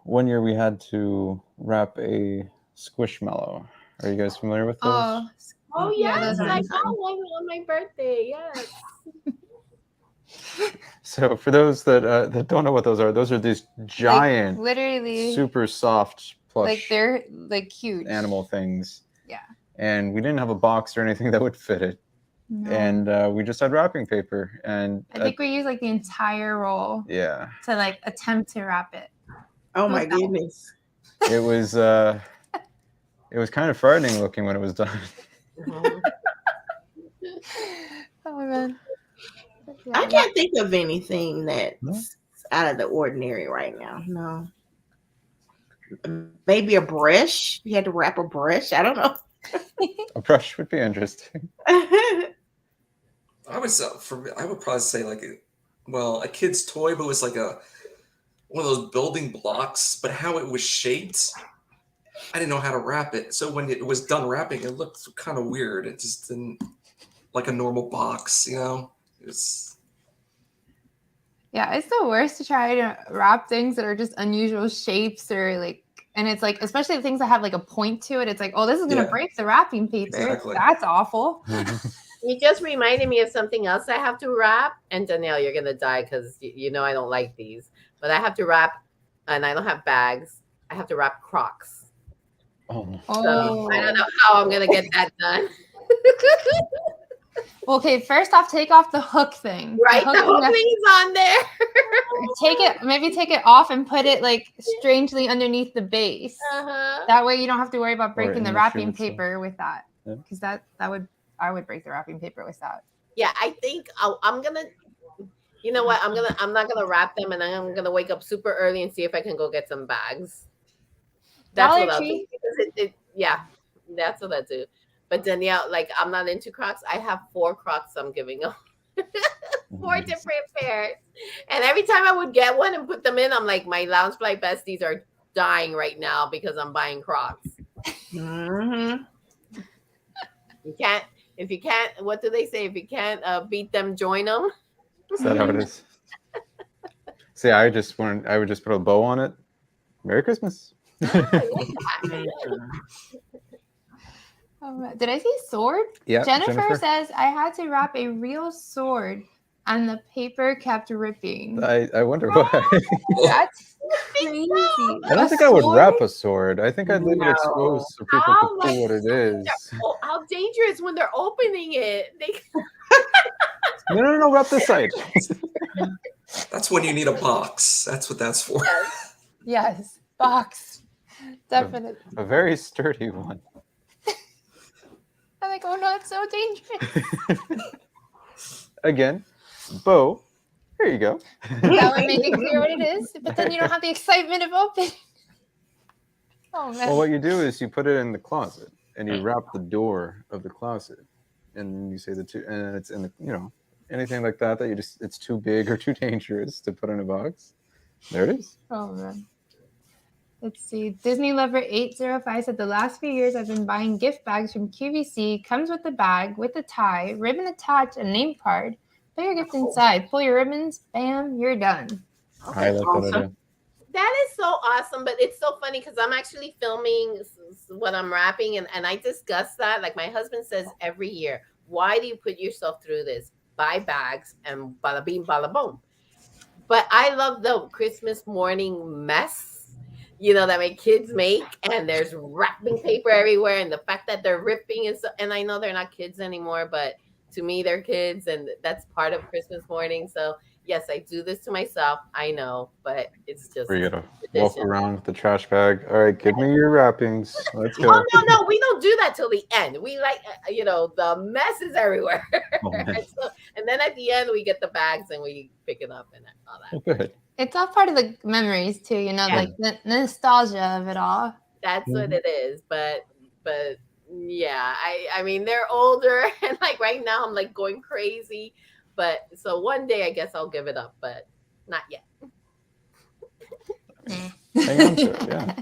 one year we had to wrap a Squishmallow. Are you guys familiar with those? Oh yes, those I got one on my birthday. Yes. So for those that don't know what those are these giant, literally super soft plush, they're huge animal things. Yeah. And we didn't have a box or anything that would fit it. No. And we just had wrapping paper, and I think we used the entire roll. Yeah. To attempt to wrap it. Oh my goodness! It was kind of frightening looking when it was done. man. I Yeah, can't think of anything that's No? out of the ordinary right now. No. Maybe a brush. You had to wrap a brush. I don't know. A brush would be interesting. I would say I would probably say like a kid's toy, but it was like one of those building blocks, but how it was shaped, I didn't know how to wrap it. So when it was done wrapping, it looked kind of weird. It just didn't like a normal box, you know. It's yeah, it's the worst to try to wrap things that are just unusual shapes or like, and it's like, especially the things that have like a point to it. It's like, oh, this is gonna Yeah. break the wrapping paper. Exactly. That's awful. You just reminded me of something else I have to wrap. And Danielle, you're gonna die because you know I don't like these. But I have to wrap, and I don't have bags. I have to wrap Crocs. Oh, no. So I don't know how I'm gonna get that done. Okay, first off, take off the hook thing. Right, the hook thing thing's on there. take it off and put it like strangely underneath the base. Uh-huh. That way you don't have to worry about Or breaking in the the wrapping shoe itself. paper with that. Yeah. Because I would break the wrapping paper with that. Yeah, I think I'm gonna. You know what? I'm not gonna wrap them, and I'm gonna wake up super early and see if I can go get some bags. That's Dollar what I'll do. Tree. Because yeah, that's what I do. But Danielle, like, I'm not into Crocs. I have 4 Crocs I'm giving up. 4 different pairs. And every time I would get one and put them in, I'm like, my Loungefly besties are dying right now because I'm buying Crocs. Mm-hmm. If you can't, what do they say? If you can't beat them, join them. Is that how it is? See, I would just put a bow on it. Merry Christmas. Did I see sword? Yeah, Jennifer says I had to wrap a real sword and the paper kept ripping. I wonder why. That's crazy. I don't think I would wrap a sword. I think I'd leave it No. exposed so people could see what it is. Oh, how dangerous when they're opening it. No, wrap this side. that's when you need a box. That's what that's for. Yes, box. Definitely. A very sturdy one. I'm like, oh no, it's so dangerous. Again, bow. Here you go. That would make it clear what it is, but then you don't have the excitement of opening. Oh man. Well, what you do is you put it in the closet and you wrap the door of the closet, and you say the two, and it's in the anything like that you just it's too big or too dangerous to put in a box. There it is. Oh man. Let's see. Disney Lover 805 said the last few years I've been buying gift bags from QVC. Comes with the bag, with a tie, ribbon attached, a name card. Put your gift inside. Pull your ribbons. Bam, you're done. I like that idea. That is so awesome, but it's so funny because I'm actually filming what I'm wrapping, and I discuss that. Like my husband says every year, why do you put yourself through this? Buy bags and bada bing, bada boom. But I love the Christmas morning mess, that my kids make, and there's wrapping paper everywhere, and the fact that they're ripping and I know they're not kids anymore, but to me they're kids, and that's part of Christmas morning. So yes, I do this to myself. I know, but it's just We're gonna tradition. walk around with the trash bag. All right, give me your wrappings. Let's go. Oh no, we don't do that till the end. We like, the mess is everywhere. Oh, man. And then at the end we get the bags and we pick it up and all that. Oh, good. It's all part of the memories too, like the nostalgia of it all. That's what it is. But yeah, I mean they're older and like right now I'm like going crazy. But so one day I guess I'll give it up, but not yet. Hang on to it, yeah.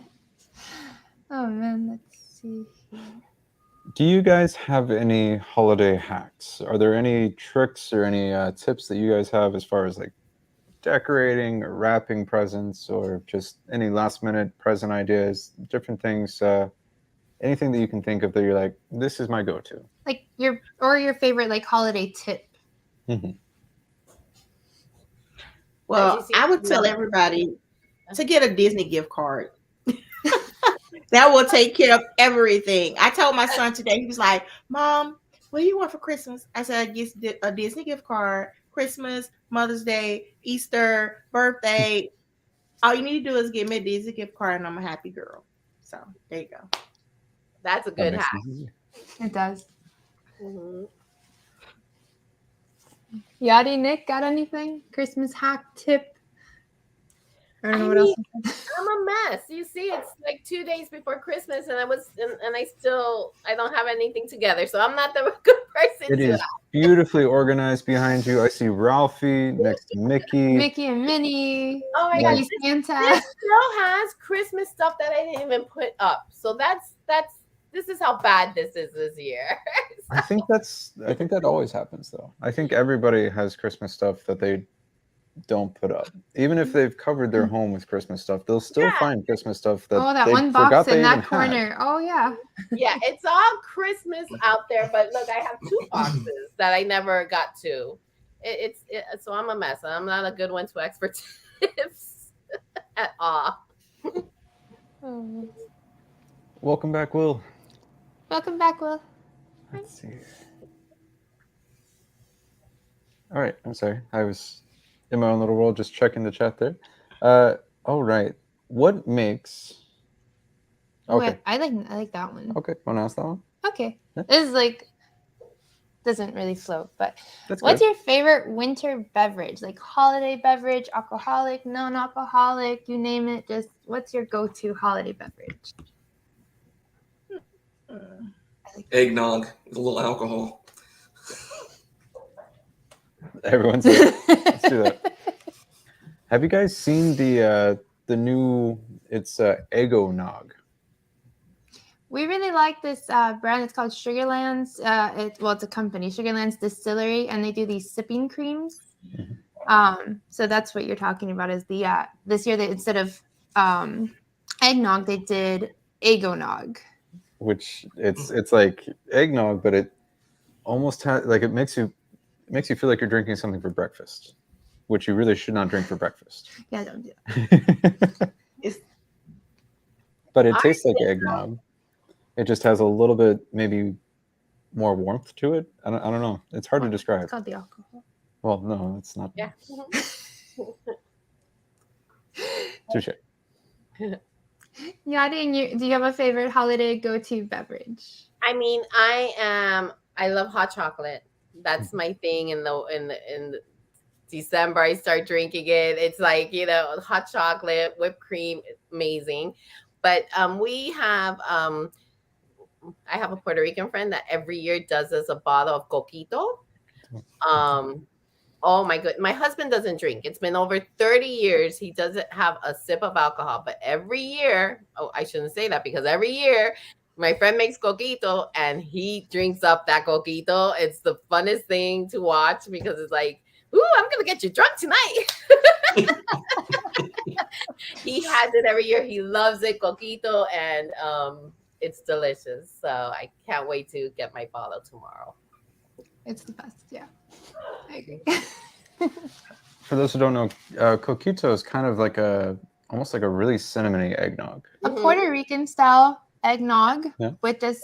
Oh man, let's see. Do you guys have any holiday hacks? Are there any tricks or any tips that you guys have as far as like decorating or wrapping presents, or just any last minute present ideas, different things, anything that you can think of that you're like, this is my go-to? Like your favorite like holiday tip. Mm-hmm. Well, I would tell everybody to get a Disney gift card. That will take care of everything. I told my son today, he was like, Mom, what do you want for Christmas? I said, a Disney gift card, Christmas, Mother's Day, Easter, birthday. All you need to do is give me a Disney gift card and I'm a happy girl. So there you go. That's a good hack. It does. Mm-hmm. Yachty, Nick, got anything? Christmas hack tip? I don't know what else. I'm a mess. You see, it's like 2 days before Christmas, and I don't have anything together. So I'm not the good person It to is beautifully organized behind you. I see Ralphie next to Mickey. Mickey and Minnie. Oh my Mickey God, Santa. This still has Christmas stuff that I didn't even put up. So this is how bad this is this year. I think that always happens though. I think everybody has Christmas stuff that they don't put up. Even if they've covered their home with Christmas stuff, they'll still find Christmas stuff that that they one forgot box they in that even corner. had. Oh yeah. Yeah, it's all Christmas out there, but look, I have 2 boxes that I never got to. So I'm a mess. I'm not a good one to expert tips at all. Oh. Welcome back, Will. Welcome back, Will. Let's see. All right, I'm sorry. I was in my own little world just checking the chat there. All right. What makes... Okay. Wait, I like that one. Okay, want to ask that one? Okay. Yeah. This is like doesn't really float, but That's what's good. your favorite winter beverage? Like holiday beverage, alcoholic, non-alcoholic, you name it. Just what's your go-to holiday beverage? Eggnog with a little alcohol. Everyone's like, let's do that. Have you guys seen the new? It's Eggo Nog. We really like this brand. It's called Sugarlands. It's a company, Sugarlands Distillery, and they do these sipping creams. So that's what you're talking about. Is the this year they instead of eggnog they did Eggonog, Which it's like eggnog, but it almost has like it makes you feel like you're drinking something for breakfast, which you really should not drink for breakfast. Yeah, don't do that. But it tastes like eggnog. It just has a little bit maybe more warmth to it. I don't know. It's hard to describe. It's called the alcohol. Well, no, it's not. Yeah. Touche. Yadi, do you have a favorite holiday go-to beverage? I mean, I love hot chocolate. That's my thing. In December, I start drinking it. It's like, hot chocolate, whipped cream, amazing. But we have I have a Puerto Rican friend that every year does us a bottle of coquito. Oh my god, my husband doesn't drink. It's been over 30 years. He doesn't have a sip of alcohol, but every year, I shouldn't say that because every year my friend makes coquito and he drinks up that coquito. It's the funnest thing to watch because it's like, ooh, I'm gonna get you drunk tonight. He has it every year. He loves it, coquito, and it's delicious. So I can't wait to get my bottle tomorrow. It's the best, yeah. I agree. For those who don't know, coquito is kind of like almost like a really cinnamony eggnog. A Puerto Rican style eggnog with just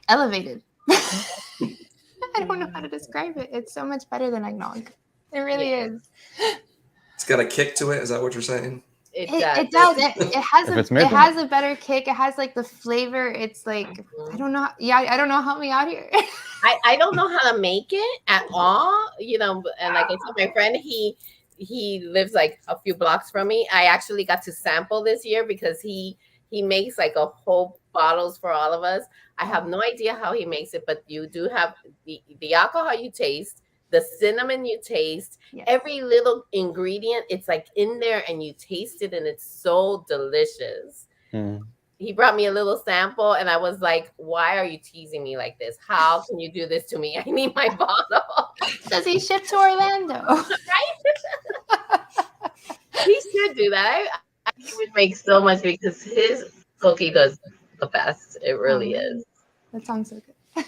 elevated. I don't know how to describe it. It's so much better than eggnog. It really is. It's got a kick to it. Is that what you're saying? It does. It has a better kick. It has like the flavor. It's like I don't know. Yeah, I don't know. Help me out here. I don't know how to make it at all. And like I told my friend, he lives like a few blocks from me. I actually got to sample this year because he makes like a whole bottles for all of us. I have no idea how he makes it, but you do have the alcohol you taste, the cinnamon you taste, every little ingredient, it's like in there and you taste it and it's so delicious. He brought me a little sample and I was like, why are you teasing me like this? How can you do this to me? I need my bottle. Does he ship to Orlando? Right? He should do that. He would make so much because his cookie does the best. It really is. That sounds so good.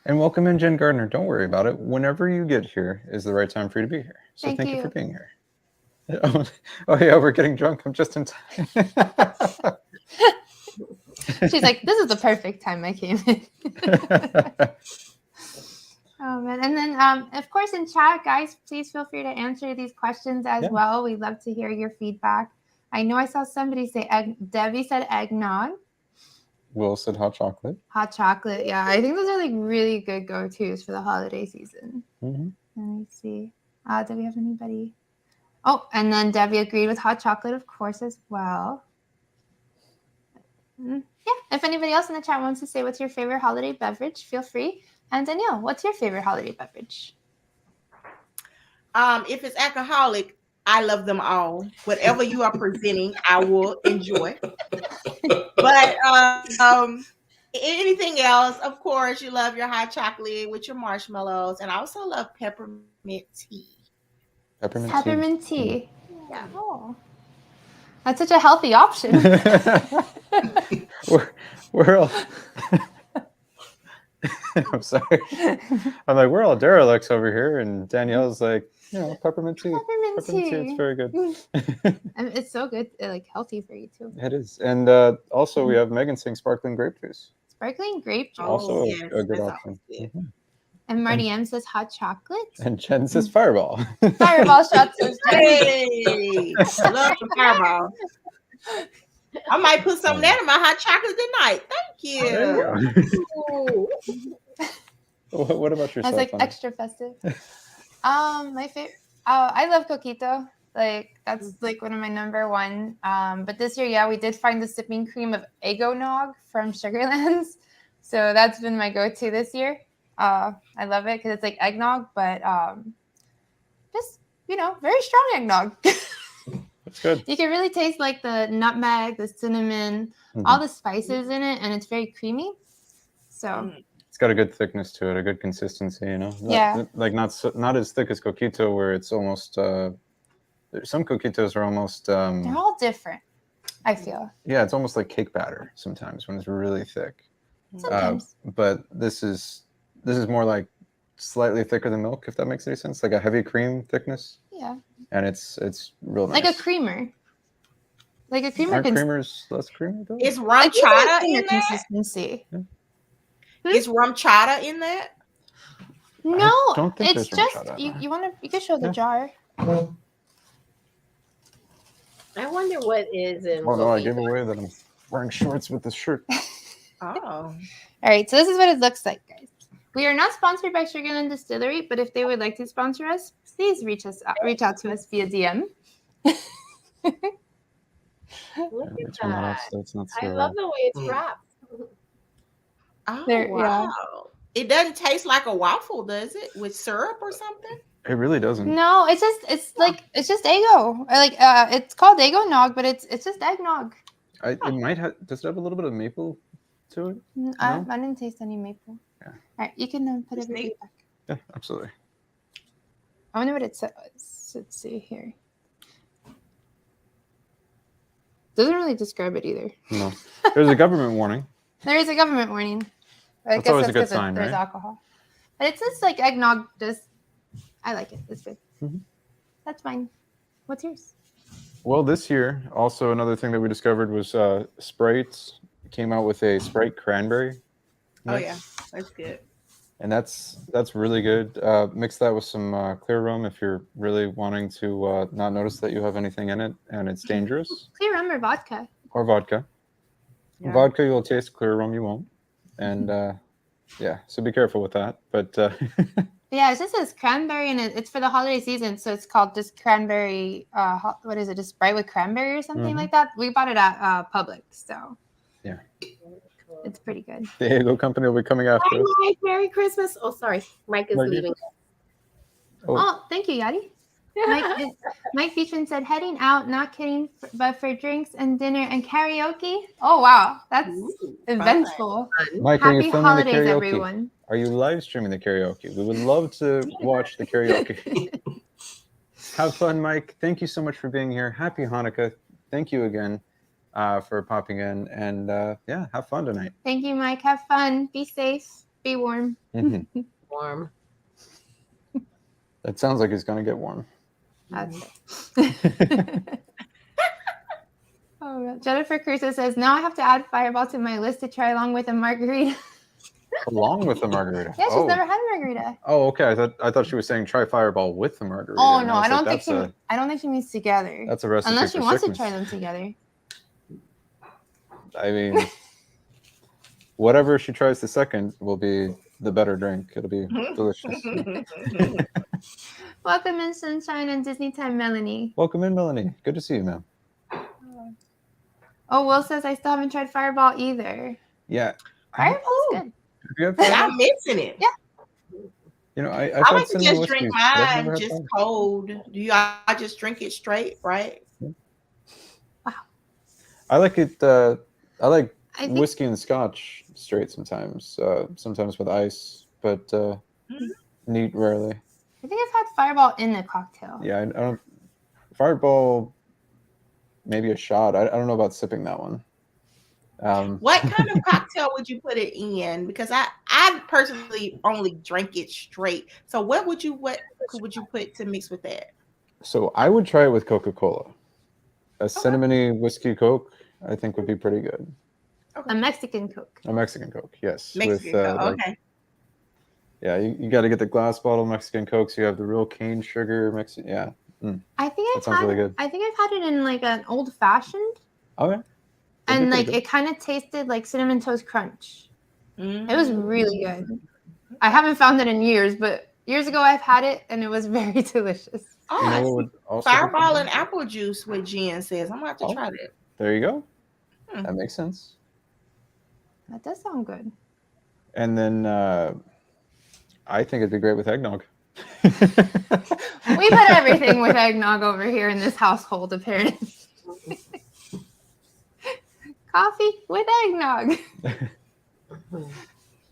And welcome in, Jen Gardner. Don't worry about it. Whenever you get here is the right time for you to be here. So thank you for being here. Oh yeah, we're getting drunk. I'm just in time. She's like, this is the perfect time I came in. Oh man. And then of course in chat, guys, please feel free to answer these questions as well. We'd love to hear your feedback. I know I saw somebody say Debbie said eggnog. Will said hot chocolate. Hot chocolate. Yeah, I think those are like really good go-tos for the holiday season. Mm-hmm. Let me see. Do we have anybody? Oh, and then Debbie agreed with hot chocolate, of course, as well. Yeah, if anybody else in the chat wants to say what's your favorite holiday beverage, feel free. And Danielle, what's your favorite holiday beverage? If it's alcoholic, I love them all. Whatever you are presenting, I will enjoy. But anything else, of course, you love your hot chocolate with your marshmallows, and I also love peppermint tea. Peppermint tea. Yeah. Oh, that's such a healthy option. we're all. I'm sorry. I'm like, we're all derelicts over here, and Danielle's like, peppermint tea. Peppermint tea. It's very good. And it's so good, like healthy for you too. It is. And also we have Megan saying sparkling grape juice. Sparkling grape juice. Also yes, a good that's option. always good. Mhm. And Marty M says hot chocolate. And Jen says fireball. Fireball shots. Hey, love the fireball. I might put some of that in my hot chocolate tonight. Thank There you. you go. What about I yourself? was like Anna? extra festive. My favorite. I love coquito. Like that's like one of my number one. But this year, we did find the sipping cream of eggnog from Sugarlands, so that's been my go-to this year. I love it because it's like eggnog, but just very strong eggnog. That's good. You can really taste like the nutmeg, the cinnamon, all the spices in it, and it's very creamy. So it's got a good thickness to it, a good consistency. Yeah. Like not as thick as coquito, where it's almost. Some coquitos are almost. they're all different, I feel. Yeah, it's almost like cake batter sometimes when it's really thick. Sometimes. But this is more like slightly thicker than milk, if that makes any sense. Like a heavy cream thickness. Yeah. And it's real nice. Like a creamer. Like a creamer. Aren't creamers less creamy though? Is rum chata in that? Consistency. Is rum chata in that? No, don't think it's there's just horchata. you can show the jar. I wonder what is in. Oh no, I gave away that I'm wearing shorts with this shirt. Oh. All right, so this is what it looks like, guys. We are not sponsored by Sugarland Distillery, but if they would like to sponsor us, please reach out to us via DM. Look at Turn that off that. so it's not I so love the way it's wrapped. Oh, There, wow. It doesn't taste like a waffle, does it? With syrup or something? It really doesn't. No, it's just Eggo. It's called Eggo Nog, but it's just eggnog. It might have. Does it have a little bit of maple to it? I didn't taste any maple. Yeah. All right, you can put It's everything neat. back. Yeah, absolutely. I wonder what it says. Let's see here. Doesn't really describe it either. No, there's a government warning. There is a government warning. I That's guess always a good 'cause sign, there's right? alcohol. But it says like eggnog. I like it. It's good. Mhm. That's fine. What's yours? Well, this year, also another thing that we discovered was Sprite came out with a Sprite cranberry. Oh, mix. yeah. That's good. And that's really good. Mix that with some clear rum if you're really wanting to not notice that you have anything in it and it's dangerous. Clear rum or vodka? Or vodka. Yeah. Vodka you'll taste, clear rum you won't. And so be careful with that. But Yeah, it just says cranberry, and it's for the holiday season, so it's called just cranberry. What is it? Just Sprite with cranberry or something like that. We bought it at Publix, so yeah, it's pretty good. the Eggo company will be coming after Hi, us. Mike. Merry Christmas. Oh, sorry. Mike is Mike, leaving. Oh, thank you, Yadi. Mike Beechman said, heading out, not kidding, but for drinks and dinner and karaoke. Oh, wow. That's eventful. Mike, are you Happy filming the holidays, karaoke? everyone. Are you live streaming the karaoke? We would love to watch the karaoke. Have fun, Mike. Thank you so much for being here. Happy Hanukkah. Thank you again for popping in. And have fun tonight. Thank you, Mike. Have fun. Be safe. Be warm. Mm-hmm. Warm. That sounds like it's going to get warm. That's it. Oh, Jennifer Caruso says, now I have to add Fireball to my list to try along with a margarita. Along with the margarita. Yeah, she's never had margarita. Oh, okay. I thought she was saying try Fireball with the margarita. Oh and no, was I don't like, think I don't think she means together. That's a recipe unless she for wants sickness. to try them together. I mean, whatever she tries the second will be the better drink. It'll be delicious. Welcome in, Sunshine and Disney Time, Melanie. Welcome in, Melanie. Good to see you, man. Oh, Will says I still haven't tried Fireball either. Yeah. Fireball's good. Have you had Yeah, Fireball? I'm missing it. Yeah. You know, I've I had like to cinnamon just whiskey, drink but I've never mine had just Fireball. cold. Do you? I just drink it straight, right? I like it. I like I think whiskey and scotch straight sometimes. Sometimes with ice, but neat rarely. I think I've had Fireball in the cocktail. Yeah, I don't. Fireball, maybe a shot. I don't know about sipping that one. What kind of cocktail would you put it in? Because I personally only drink it straight. So what would you put to mix with that? So I would try it with Coca-Cola. A cinnamony whiskey Coke, I think, would be pretty good. A Mexican Coke. A Mexican Coke, yes. Mexican with, Coke, okay. Yeah, you got to get the glass bottle Mexican Coke, so you have the real cane sugar Mexican. Yeah. I think That sounds really good. I think I've had it in like an old fashioned, Okay. and like it kind of tasted like Cinnamon Toast Crunch. It was really good. I haven't found it in years, but years ago I've had it and it was very delicious. Oh, You know I what see. would also Fireball and apple juice with Jen says. I'm gonna have to try that. There you go. Hmm. That makes sense. That does sound good. And then I think it'd be great with eggnog. We put everything with eggnog over here in this household, apparently. Coffee with eggnog.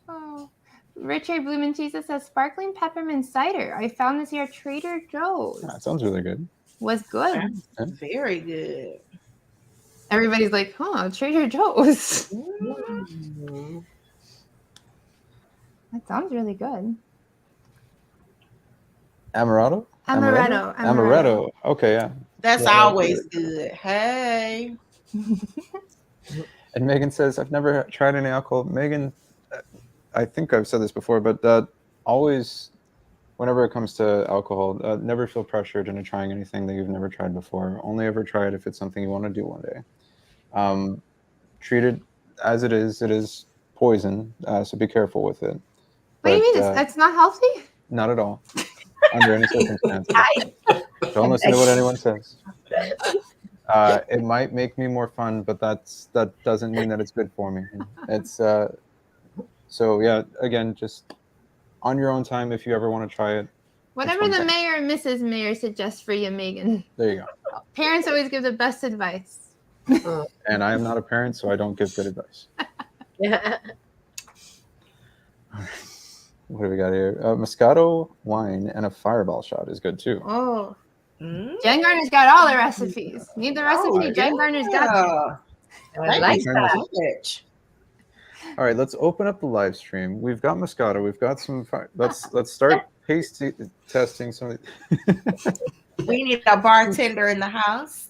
Oh. Richard Blumencheese says sparkling peppermint cider. I found this here at Trader Joe's. That sounds really good. Was good. That's very good. Everybody's like, huh, Trader Joe's. That sounds really good. Amaretto? Amaretto. Okay, yeah. That's Yeah, always good. Hey. And Megan says, I've never tried any alcohol. Megan, I think I've said this before, but always, whenever it comes to alcohol, never feel pressured into trying anything that you've never tried before. Only ever try it if it's something you want to do one day. Treat it as it is poison, so be careful with it. What do you mean? It's not healthy? Not at all. Under any circumstances. Don't listen to what anyone says. It might make me more fun, but that doesn't mean that it's good for me. It's so yeah. Again, just on your own time if you ever want to try it. Whatever the mayor and Mrs. Mayor suggests for you, Megan. There you go. Parents always give the best advice. And I am not a parent, so I don't give good advice. Yeah. What do we got here? Moscato wine and a Fireball shot is good too. Oh. Jen Garner's got all the recipes. Need the recipe? Jen Garner's got you. I like that. All right, let's open up the live stream. We've got Moscato. We've got some. Let's start testing some. We need a bartender in the house.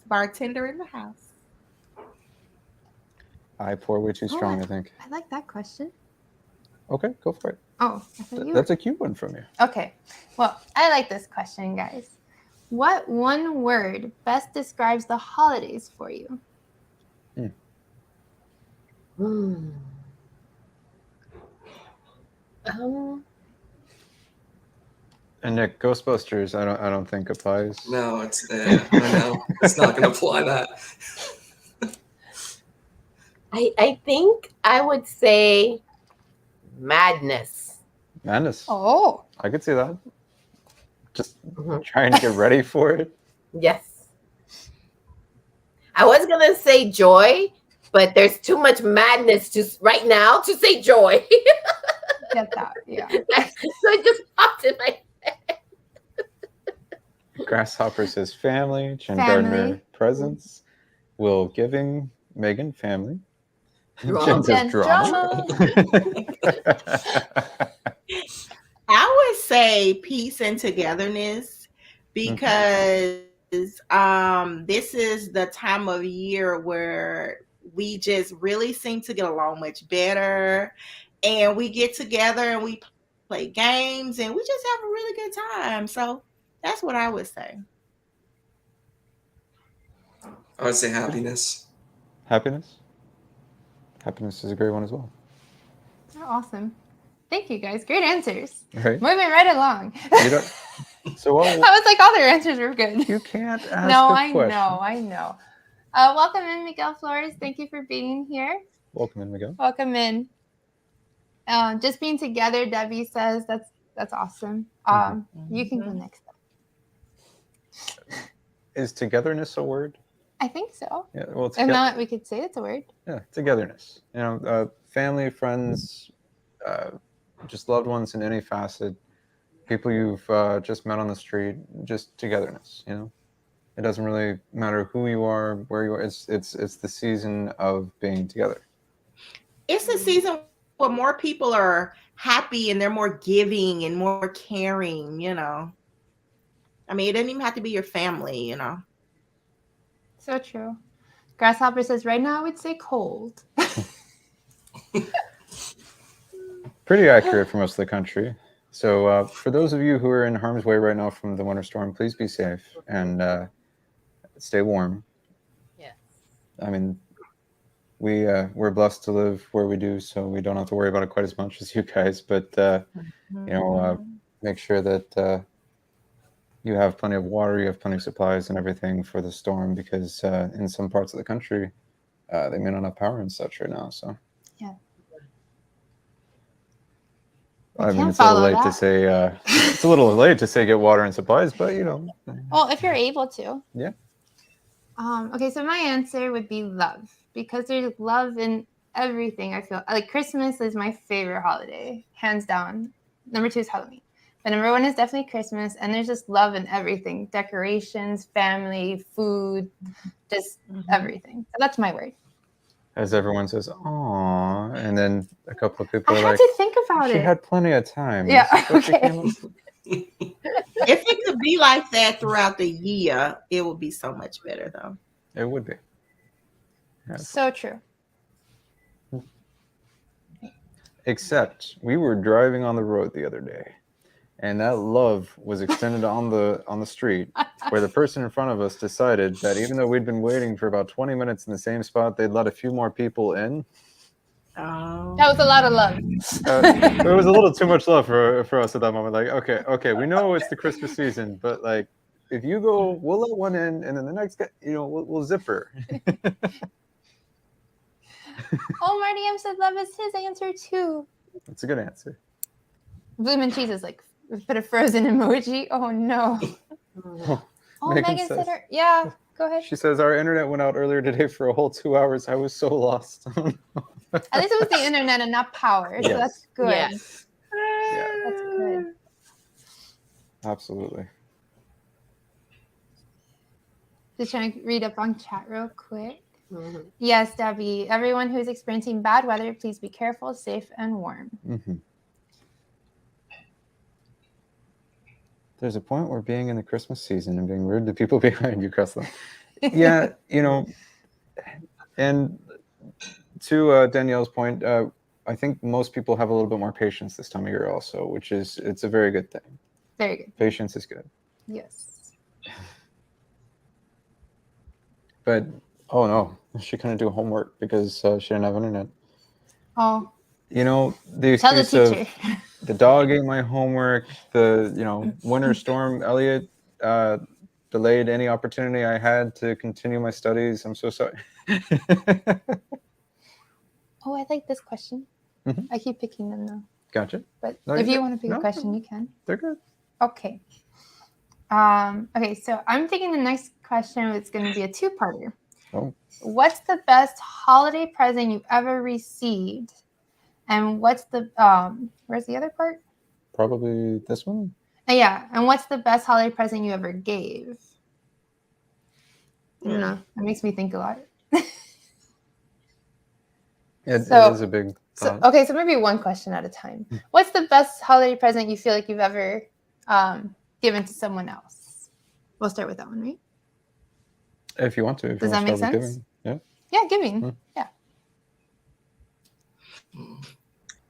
I pour way too strong, I think. I like that question. Okay, go for it. Oh, I thought you that's a cute one from you. Okay. Well, I like this question, guys. What one word best describes the holidays for you? And Nick, Ghostbusters, I don't think applies. No, it's I know it's not going to apply that. I think I would say madness. Madness. Oh. I could see that. Just trying to get ready for it. Yes. I was gonna say joy, but there's too much madness right now to say joy. Get that, yeah. So it just popped in my head. Grasshopper says family. Jen Family. Gardner presents. Will giving. Megan family. Drama. Jen says Jen's drama. I would say peace and togetherness because this is the time of year where we just really seem to get along much better, and we get together and we play games and we just have a really good time. So that's what I would say. I would say happiness. Happiness. Happiness is a great one as well. Awesome. Thank you, guys. Great answers. Right? Moving right along. You don't, so what, I was like, all their answers were good. you can't ask No, a I question. know. I know. Welcome in, Miguel Flores. Thank you for being here. Welcome in, Miguel. Welcome in. Just being together, Debbie says that's awesome. You can go next. Is togetherness a word? I think so. Yeah. Well, If not, we could say it's a word. yeah, togetherness. You know, family, friends, just loved ones in any facet, people you've just met on the street, just togetherness. You know, it doesn't really matter who you are, where you are. It's the season of being together. It's a season where more people are happy and they're more giving and more caring, you know. I mean, it doesn't even have to be your family, you know. So true. Grasshopper says, right now I would say cold. Pretty accurate for most of the country. So for those of you who are in harm's way right now from the winter storm, please be safe and stay warm. Yes. I mean, we're blessed to live where we do, so we don't have to worry about it quite as much as you guys. But you know, make sure that you have plenty of water, you have plenty of supplies and everything for the storm, because in some parts of the country, they may not have power and such right now. So Yeah. I mean, can't it's a little follow late to that. say it's a little late to say get water and supplies, but you know. Well, if you're able to. Yeah. Okay, so my answer would be love, because there's love in everything. I feel like Christmas is my favorite holiday, hands down. Number 2 is Halloween, but number 1 is definitely Christmas, and there's just love in everything: decorations, family, food, just everything. So that's my word. As everyone says, "Aw," and then a couple of people I are had like, to think about "She it. had plenty of time." Yeah, This is what she okay. came up with. If it could be like that throughout the year, it would be so much better, though. It would be. So true. Except we were driving on the road the other day, and that love was extended on the street, where the person in front of us decided that even though we'd been waiting for about 20 minutes in the same spot, they'd let a few more people in. Oh. That was a lot of love. It was a little too much love for us at that moment. Like, okay, we know it's the Christmas season, but like, if you go, we'll let one in, and then the next guy, you know, we'll zip her. Oh, Marty M said love is his answer too. That's a good answer. Bloom Cheese is like, put a frozen emoji. Oh no. Oh, Megan Megan says- said her. Yeah, go ahead. She says our internet went out earlier today for a whole 2 hours. I was so lost. At least it was the internet and not power, so Yes. that's good. Yes. Yeah, That's good. absolutely. Just trying to read up on chat real quick. Mhm. Yes, Debbie. Everyone who is experiencing bad weather, please be careful, safe, and warm. Mm-hmm. There's a point where being in the Christmas season and being rude to people behind you, Cressler. Yeah, you know, and to Danielle's point, I think most people have a little bit more patience this time of year also, which is, it's a very good thing. Very good. Patience is good. Yes. But, oh no, she couldn't do homework because she didn't have internet. Oh, You know, the tell the excuse teacher. of the dog ate my homework, the, you know, winter storm, Elliot delayed any opportunity I had to continue my studies. I'm so sorry. Oh, I like this question. Mhm. I keep picking them though. Gotcha. But No, if you're you good. want to pick No, a question, you can. They're good. Okay. Okay, so I'm thinking the next question is going to be a two-parter. Oh. What's the best holiday present you ever received? And what's the where's the other part? Probably this one. Yeah, and what's the best holiday present you ever gave? I don't know. That makes me think a lot. It So- is a big So thought. okay, so maybe one question at a time. What's the best holiday present you feel like you've ever given to someone else? We'll start with that one, right? If you want to. If Does you want that to make start with sense? giving. Yeah. Yeah, giving. Hmm. Yeah.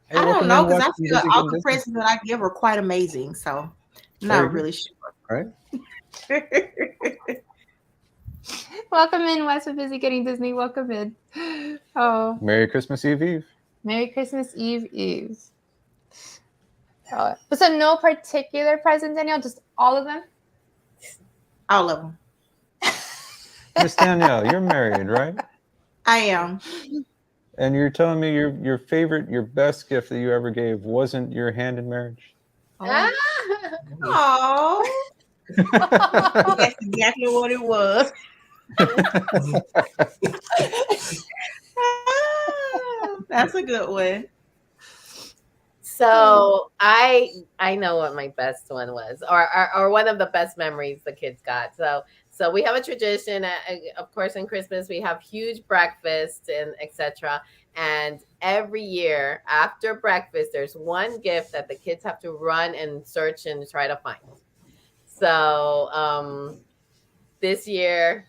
Hey, I welcome don't know, in, because I Washington, feel Busy all Getting the Business. presents that I give are quite amazing. So I'm Very not good. really sure. Right? Welcome in, Wes with Busy Getting Disney. Welcome in. Oh, Merry Christmas Eve Eve. Merry Christmas Eve. But so no particular present, Danielle, just all of them? All of them. Miss Danielle, you're married, right? I am. And you're telling me your favorite, your best gift that you ever gave wasn't your hand in marriage? Ah! Oh, that's exactly what it was. That's a good one. So I know what my best one was, or one of the best memories the kids got. So we have a tradition, of course, in Christmas we have huge breakfast and etc. And every year after breakfast, there's one gift that the kids have to run and search and try to find. So this year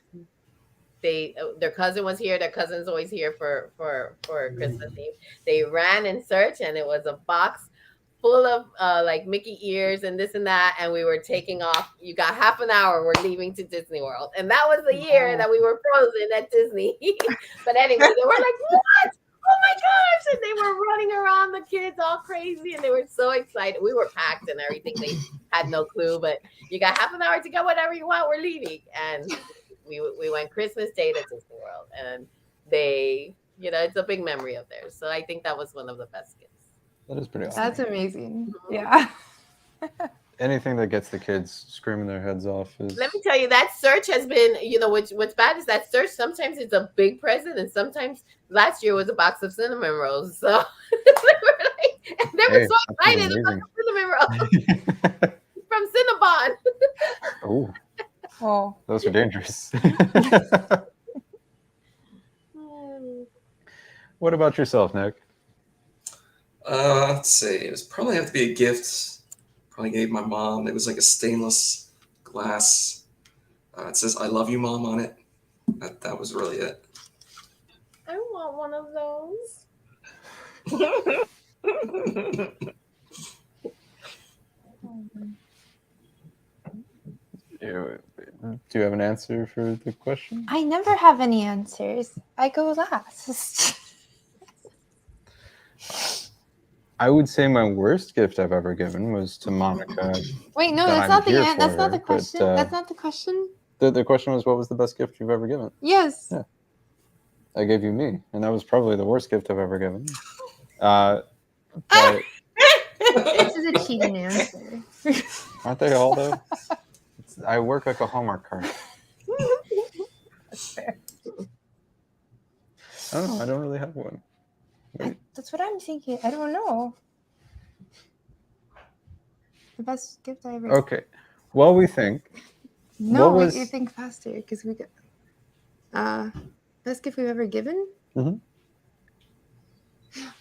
their cousin was here. Their cousin's always here for Christmas Eve. They ran and searched, and it was a box full of like Mickey ears and this and that. And we were taking off. You got half an hour. We're leaving to Disney World, and that was the year that we were frozen at Disney. But anyway, they were like, "What? Oh my gosh!" And they were running around, the kids all crazy, and they were so excited. We were packed and everything. They had no clue, but you got half an hour to get whatever you want. We're leaving, and we went Christmas Day to Disney World, and they, it's a big memory of theirs. So I think that was one of the best gifts. That is pretty awesome. That's amazing. Yeah. Anything that gets the kids screaming their heads off is. Let me tell you, that search has been, what's bad is that search, sometimes it's a big present, and sometimes last year was a box of cinnamon rolls. So they were so excited about the cinnamon rolls from Cinnabon. Oh. Oh, those are dangerous. What about yourself, Nick? Let's see. It was probably have to be a gift. Probably gave my mom. It was like a stainless glass. It says "I love you, Mom" on it. That was really it. I want one of those. Do you have an answer for the question? I never have any answers. I go last. I would say my worst gift I've ever given was to Monica. Wait, no, that's not the question. That's not the question. The question was, what was the best gift you've ever given? Yes. Yeah. I gave you me, and that was probably the worst gift I've ever given. This is a cheating answer. Aren't they all though? I work like a Hallmark card. That's fair. I don't know. I don't really have one. That's what I'm thinking. I don't know. The best gift I ever. Okay. Well, we think. No, you think faster because we got. Best gift we've ever given. Mm-hmm.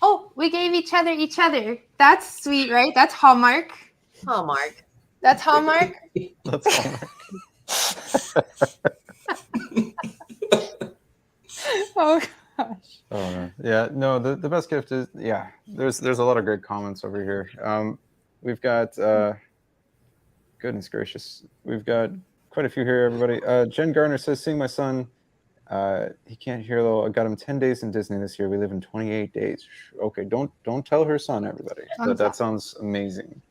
Oh, we gave each other. That's sweet, right? That's Hallmark. Hallmark. That's Hallmark. That's Hallmark. Oh gosh. Oh yeah, no. The best gift is There's a lot of great comments over here. We've got goodness gracious, we've got quite a few here. Everybody. Jen Garner says, "Seeing my son. He can't hear though. I got him 10 days in Disney this year. We live in 28 days. Okay, don't tell her son, everybody. That sounds amazing.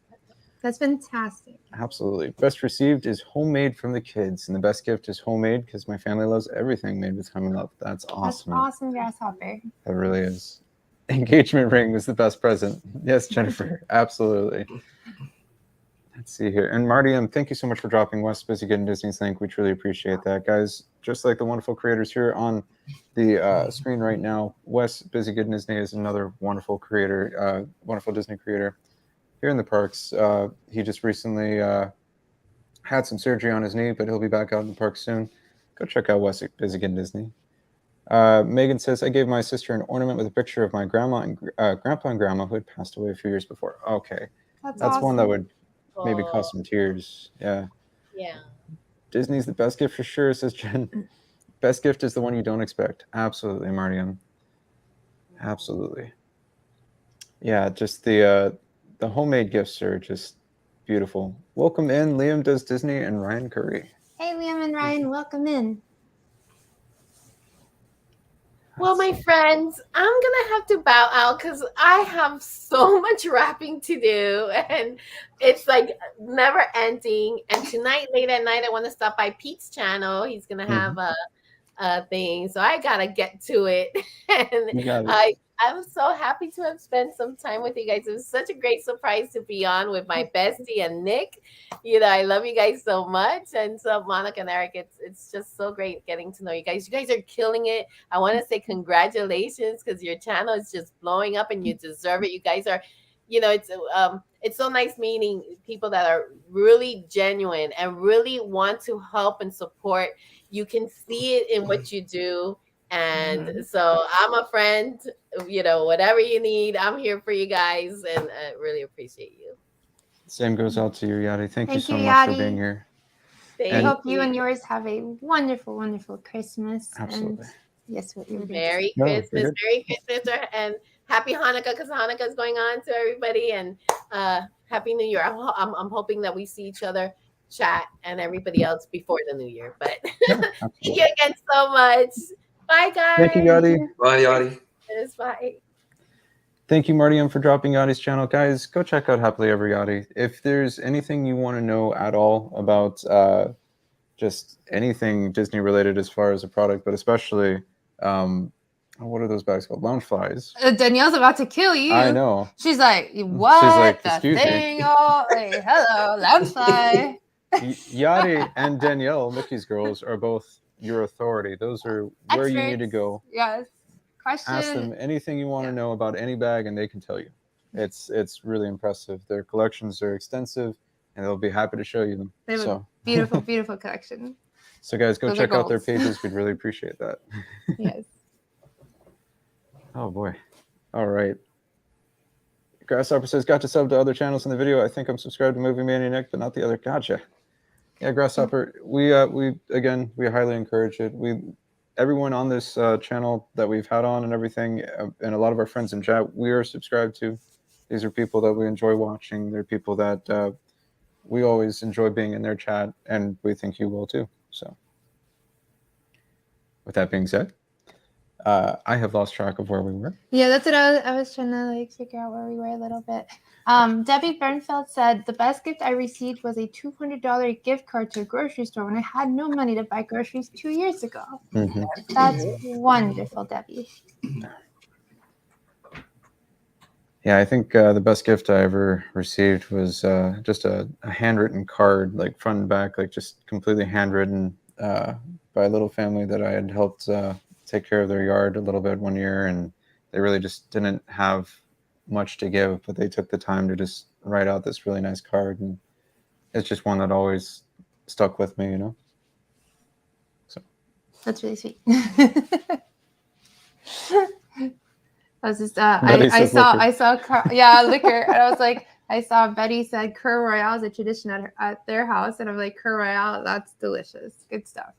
That's fantastic. Absolutely. Best received is homemade from the kids, and the best gift is homemade because my family loves everything made with time and love. That's awesome. That's awesome, Grasshopper. That really is. Engagement ring was the best present. Yes, Jennifer. Absolutely. Let's see here. And Marty, thank you so much for dropping West Busy Getting Disney's link. We truly appreciate that. Guys, just like the wonderful creators here on the screen right now, West Busy Getting Disney is another wonderful creator, wonderful Disney creator here in the parks. He just recently had some surgery on his knee, but he'll be back out in the park soon. Go check out West Busy Getting Disney. Megan says, I gave my sister an ornament with a picture of my grandma and grandpa and grandma who had passed away a few years before. Okay. That's awesome. One that would maybe cause some tears. Yeah. Disney's the best gift for sure, says Jen. Best gift is the one you don't expect. Absolutely, Martian. Absolutely. Yeah, just the homemade gifts are just beautiful. Welcome in, Liam Does Disney and Ryan Curry. Hey, Liam and Ryan, welcome in. Well, my friends, I'm gonna have to bow out because I have so much wrapping to do, and it's like never ending. And tonight, late at night, I want to stop by Pete's channel. He's gonna have a thing, so I gotta get to it. And You got it. I'm so happy to have spent some time with you guys. It was such a great surprise to be on with my bestie and Nick. You know, I love you guys so much, and so Monica and Eric, it's just so great getting to know you guys. You guys are killing it. I want to say congratulations because your channel is just blowing up, and you deserve it. You guys are, you know, it's so nice meeting people that are really genuine and really want to help and support. You can see it in what you do. And so I'm a friend, you know, whatever you need, I'm here for you guys, and I really appreciate you. Same goes out to you, Yadi. Thank you Thank so you, much for Yadi. being here. I Thank hope you you. and yours have a wonderful, wonderful Christmas. Absolutely. And yes, what you were Merry No, Christmas, you're good. Merry Christmas, and Happy Hanukkah, because Hanukkah is going on to everybody, and Happy New Year. I'm hoping that we see each other, chat, and everybody else before the new year. But thank you again so much. Bye, guys. Thank you, Yadi. Bye, Yadi. Yes, bye. Thank you, Marty M, for dropping Yadi's channel. Guys, go check out Happily Ever Yadi. If there's anything you want to know at all about just anything Disney related as far as a product, but especially, what are those bags called? Loungeflies. Danielle's about to kill you. I know. She's like, what? She's like, the excuse me. thing? Oh, hey, hello, Loungefly. Yadi and Danielle, Mickey's girls, are both your authority. Those are where you need to go. Yes. Question. Ask them anything you want to know about any bag, and they can tell you. It's really impressive. Their collections are extensive, and they'll be happy to show you them. They have So a beautiful, beautiful collection. So guys, go Those are check out their goals. pages. We'd really appreciate that. Yes. Oh boy. All right. Grasshopper says, got to sub to other channels in the video. I think I'm subscribed to Movie Mania Nick, but not the other. Gotcha. Yeah, Grasshopper. We highly encourage it. Everyone on this channel that we've had on and everything, and a lot of our friends in chat, we are subscribed to. These are people that we enjoy watching. They're people that we always enjoy being in their chat, and we think you will too. So, with that being said, I have lost track of where we were. Yeah, that's what I was trying to figure out where we were a little bit. Debbie Bernfeld said the best gift I received was a $200 gift card to a grocery store when I had no money to buy groceries 2 years ago. Mm-hmm. That's wonderful, Debbie. Yeah, I think the best gift I ever received was just a handwritten card, like front and back, like just completely handwritten by a little family that I had helped take care of their yard a little bit one year, and they really just didn't have much to give, but they took the time to just write out this really nice card, and it's just one that always stuck with me, you know. So that's really sweet. I was just I saw liquor, and I was like, I saw Betty said Cur Royale is a tradition at their house, and I'm like, Cur Royale, that's delicious, good stuff.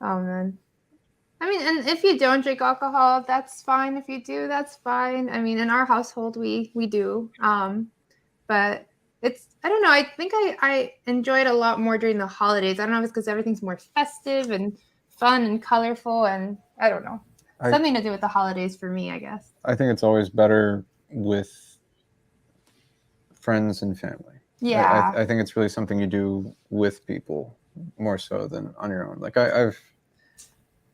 Oh man. I mean, and if you don't drink alcohol, that's fine. If you do, that's fine. I mean, in our household, we do. But I don't know. I think I enjoy it a lot more during the holidays. I don't know if it's because everything's more festive and fun and colorful, and I don't know. Something to do with the holidays for me, I guess. I think it's always better with friends and family. Yeah. I think it's really something you do with people more so than on your own. Like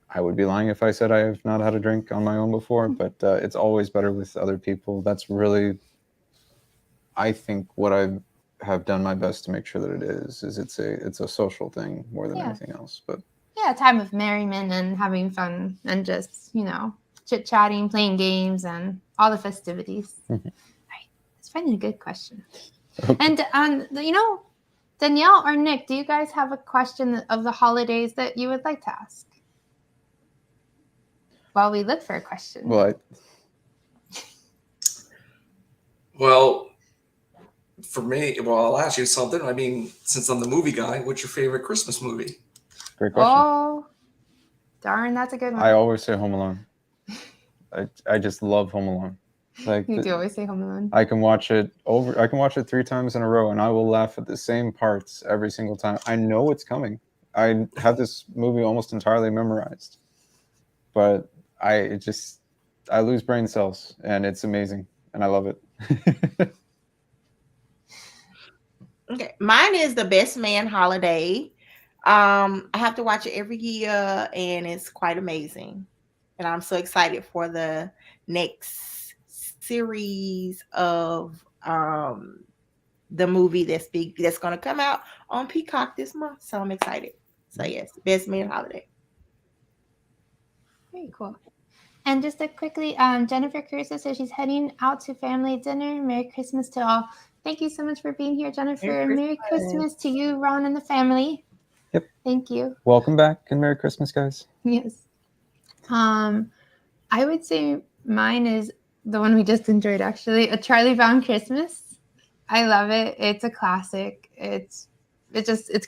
I would be lying if I said I have not had a drink on my own before, but it's always better with other people. That's really, I think, what I have done my best to make sure that it is it's a social thing more than anything else. But yeah, a time of merriment and having fun and just, chit-chatting, playing games, and all the festivities. Mm-hmm. Right. It's finding a good question. Okay. And, Danielle or Nick, do you guys have a question of the holidays that you would like to ask? While we look for a question. Well, for me, I'll ask you something. I mean, since I'm the movie guy, what's your favorite Christmas movie? Great question. Oh, darn, that's a good one. I always say Home Alone. I just love Home Alone. Like you do always say Home Alone. I can watch it 3 times in a row, and I will laugh at the same parts every single time. I know it's coming. I have this movie almost entirely memorized, but I lose brain cells, and it's amazing, and I love it. Okay, mine is the Best Man holiday. I have to watch it every year, and it's quite amazing. And I'm so excited for the next series of the movie that's going to come out on Peacock this month. So I'm excited. So yes, Best Man holiday. Very cool. And just to quickly, Jennifer Caruso says she's heading out to family dinner. Merry Christmas to all. Thank you so much for being here, Jennifer. Merry Christmas to you, Ron, and the family. Yep. Thank you. Welcome back, and Merry Christmas, guys. Yes. I would say mine is the one we just enjoyed, actually, A Charlie Brown Christmas. I love it. It's a classic. It's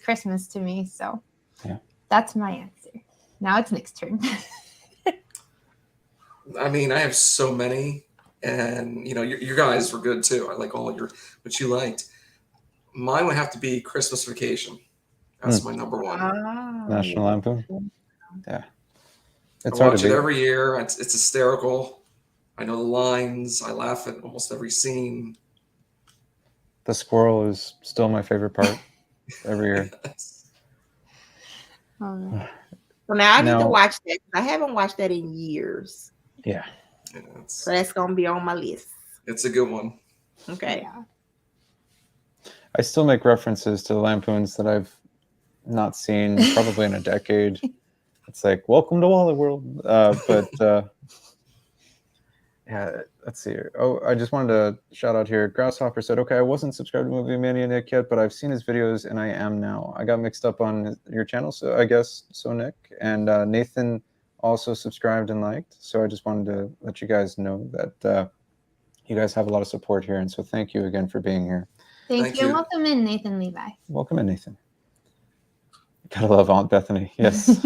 Christmas to me. So yeah, that's my answer. Now it's Nick's turn. I mean, I have so many, and you guys were good too. I like all what you liked. Mine would have to be Christmas Vacation. That's my number one. National Lampoon. Yeah, I watch it every year. It's hysterical. I know the lines. I laugh at almost every scene. The squirrel is still my favorite part every year. Yes. So now I need to watch that. I haven't watched that in years. Yeah. So that's going to be on my list. It's a good one. Okay. Yeah. I still make references to the Lampoons that I've not seen probably in a decade. It's like, welcome to Wally World. Yeah, let's see here. Oh, I just wanted to shout out here. Grasshopper said, okay, I wasn't subscribed to Movie Mania Nick yet, but I've seen his videos and I am now. I got mixed up on your channel, so I guess so, Nick. And Nathan also subscribed and liked. So I just wanted to let you guys know that you guys have a lot of support here. And so thank you again for being here. Thank you. Welcome in, Nathan Levi. Welcome in, Nathan. Gotta love Aunt Bethany. Yes.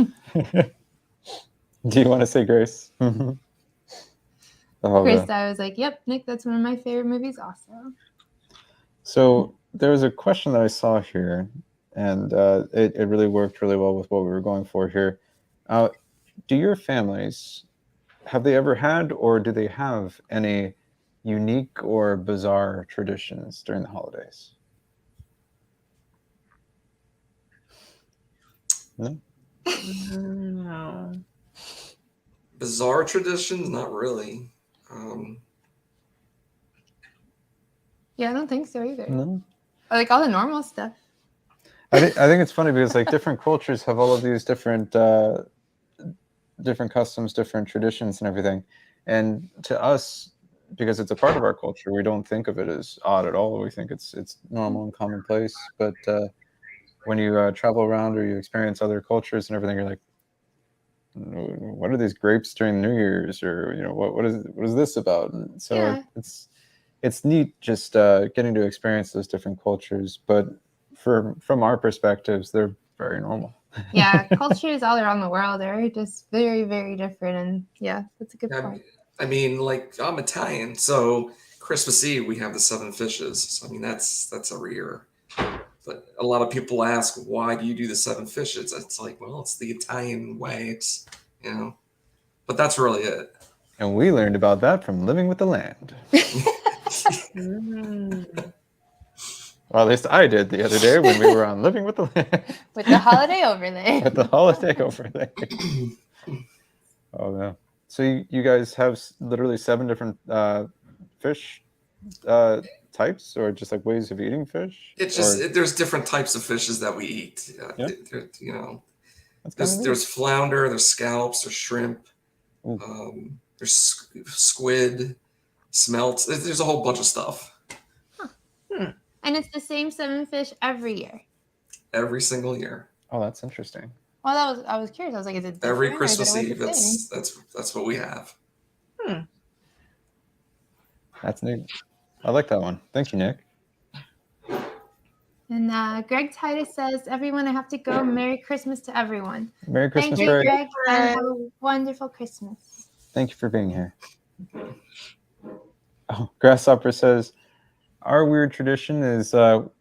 Do you want to say grace? Chris, I was like, yep, Nick, that's one of my favorite movies also. So there was a question that I saw here, and it really worked really well with what we were going for here. Do your families, have they ever had or do they have any unique or bizarre traditions during the holidays? No? No. Bizarre traditions? Not really. Yeah, I don't think so either. No. Like all the normal stuff. I think it's funny because like different cultures have all of these different customs, different traditions, and everything. And to us, because it's a part of our culture, we don't think of it as odd at all. We think it's normal and commonplace. But when you travel around or you experience other cultures and everything, you're like, what are these grapes during New Year's, or what is this about? And so yeah. It's neat just getting to experience those different cultures, but from our perspectives, they're very normal. Yeah, cultures all around the world are just very, very different, and yeah, that's a good point. I mean, like I'm Italian, so Christmas Eve we have the 7 fishes. So I mean that's every year. But a lot of people ask, why do you do the 7 fishes? It's like, well, it's the Italian way. It's, but that's really it. And we learned about that from Living with the Land. Well, at least I did the other day when we were on Living with the Land. With the holiday overlay. With the holiday overlay. Oh, no. So you guys have literally 7 different fish types, or just like ways of eating fish? It's just there's different types of fishes that we eat. There's flounder, there's scallops, there's shrimp, there's squid, smelts. There's a whole bunch of stuff. And it's the same 7 fish every year. Every single year. Oh, that's interesting. Well, I was curious. I was like, is it different? Every Christmas Eve? That's what we have. That's neat. I like that one. Thank you, Nick. And Greg Titus says, everyone, I have to go. Merry Christmas to everyone. Merry Christmas, Thank you, Greg. And have a wonderful Christmas. Thank you for being here. Oh, Grasshopper says, our weird tradition is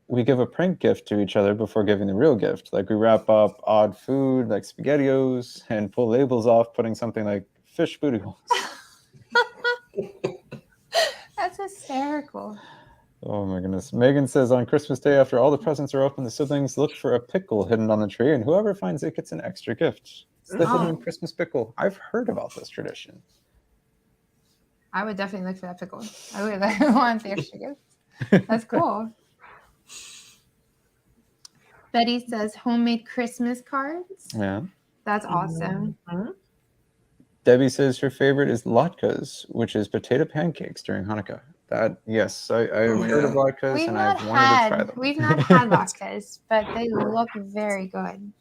we give a prank gift to each other before giving the real gift. Like we wrap up odd food like SpaghettiOs and pull labels off, putting something like fish booty holes. That's hysterical. Oh my goodness. Megan says on Christmas Day, after all the presents are open, the siblings look for a pickle hidden on the tree, and whoever finds it gets an extra gift. It's the hidden Christmas pickle. I've heard about this tradition. I would definitely look for that pickle. I would want the extra gift. That's cool. Betty says homemade Christmas cards. Yeah. That's awesome. Debbie says her favorite is latkes, which is potato pancakes during Hanukkah. That, yes, I've heard of latkes, and I've wanted to try them. We've not had latkes, but they look very good.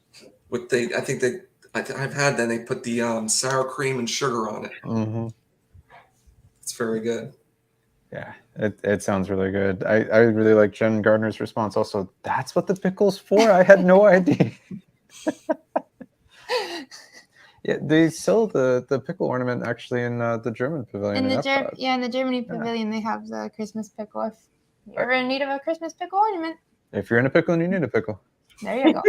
I've had them. They put the sour cream and sugar on it. Mm-hmm. It's very good. Yeah, it sounds really good. I really like Jen Gardner's response also. That's what the pickle's for? I had no idea. Yeah, they sell the pickle ornament actually in the German pavilion. In the Germany pavilion, they have the Christmas pickle. If you're in need of a Christmas pickle ornament, if you're in a pickle and you need a pickle, there you go.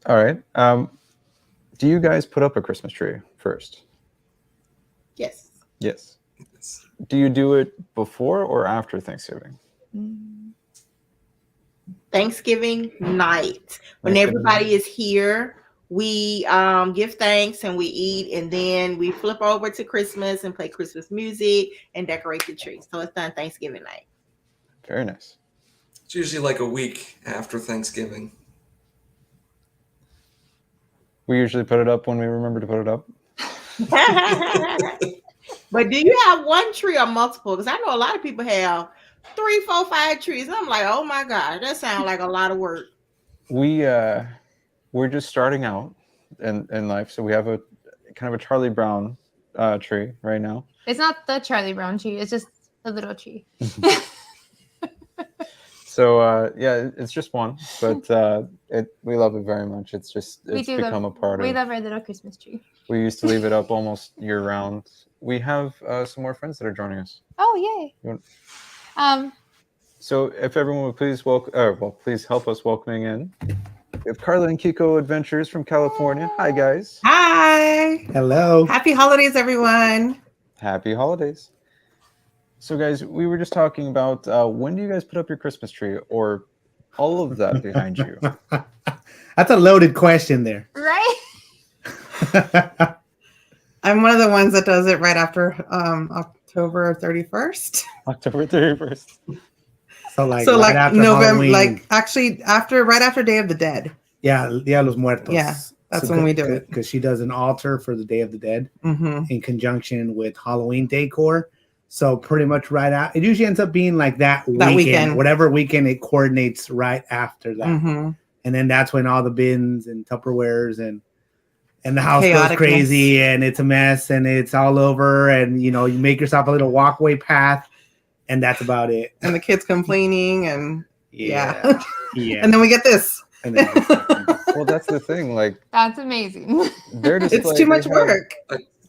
All right. Do you guys put up a Christmas tree first? Yes. Yes. Do you do it before or after Thanksgiving? Thanksgiving night. When everybody is here, we give thanks and we eat, and then we flip over to Christmas and play Christmas music and decorate the tree. So it's done Thanksgiving night. Very nice. It's usually like a week after Thanksgiving. We usually put it up when we remember to put it up. But do you have one tree or multiple? Because I know a lot of people have 3, 4, 5 trees. And I'm like, oh my God, that sounds like a lot of work. We're just starting out in life, so we have a kind of a Charlie Brown tree right now. It's not the Charlie Brown tree. It's just a little tree. So yeah, it's just one, but we love it very much. It's become a part of. We love our little Christmas tree. We used to leave it up almost year round. We have some more friends that are joining us. Oh yay! So if everyone would please please help us welcoming in. We have Carla and Kiko Adventures from California. Hi guys. Hi. Hello. Happy holidays, everyone. Happy holidays. So guys, we were just talking about when do you guys put up your Christmas tree, or all of that behind you? That's a loaded question there. Right? I'm one of the ones that does it right after October 31st. October 31st. So right after November, Halloween. like actually right after Day of the Dead. Yeah, Dia los Muertos. Yeah, that's when we do it. Because she does an altar for the Day of the Dead in conjunction with Halloween decor. So pretty much right out, it usually ends up being like that weekend, whatever weekend it coordinates right after that. And then that's when all the bins and Tupperwares and the house goes crazy and it's a mess and it's all over, and you make yourself a little walkway path, and that's about it. And the kids complaining and yeah. And then we get this. Well, that's the thing. Like, that's amazing. It's too much work.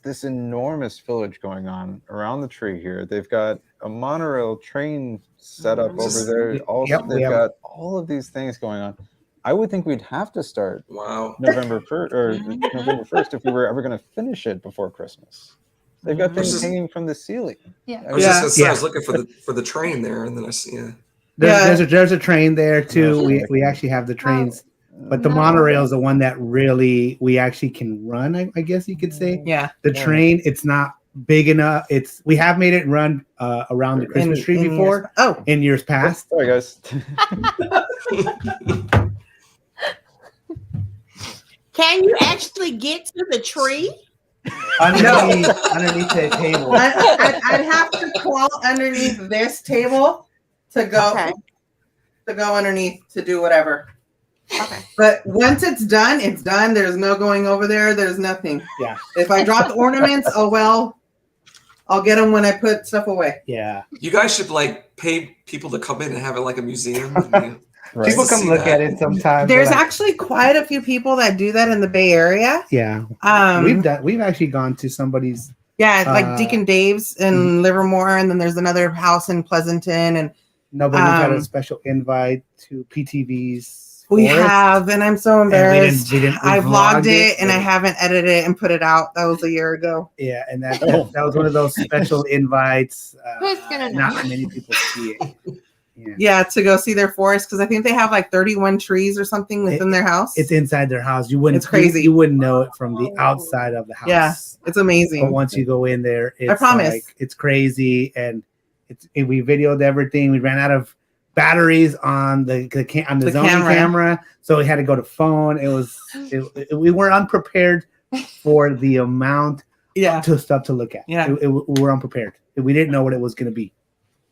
This enormous village going on around the tree here. They've got a monorail train set up over there. Also, they've got all of these things going on. I would think we'd have to start November 1st or November 1st if we were ever going to finish it before Christmas. They've got things hanging from the ceiling. Yeah, I was looking for the train there, and then I see. There's a train there too. We actually have the trains. But the monorail is the one that really we actually can run, I guess you could say. Yeah. The train, it's not big enough. We have made it run around the Christmas tree before. In years past. Sorry, guys. Can you actually get to the tree? Underneath the table. I'd have to crawl underneath this table to go underneath to do whatever. Okay. But once it's done, it's done. There's no going over there. There's nothing. Yeah. If I drop the ornaments, oh well, I'll get them when I put stuff away. Yeah. You guys should pay people to come in and have it like a museum. People come look at it sometimes. There's actually quite a few people that do that in the Bay Area. Yeah. We've actually gone to somebody's. Yeah, like Deacon Dave's in Livermore, and then there's another house in Pleasanton, and No, but we've had a special invite to PTV's. We Forest. have, and I'm so embarrassed. We I vlogged it and I haven't edited it and put it out. That was a year ago. Yeah, and that was one of those special invites. Who's gonna know? Not many people see it. Yeah, to go see their forest because I think they have like 31 trees or something within their house. It's inside their house. You wouldn't. It's crazy. You wouldn't know it from the outside of the house. Yeah, it's amazing. But once you go in there, it's I promise. like, it's crazy, and we videoed everything. We ran out of batteries on the Sony camera, so we had to go to phone. We were unprepared for the amount of stuff to look at. Yeah, we were unprepared. We didn't know what it was going to be.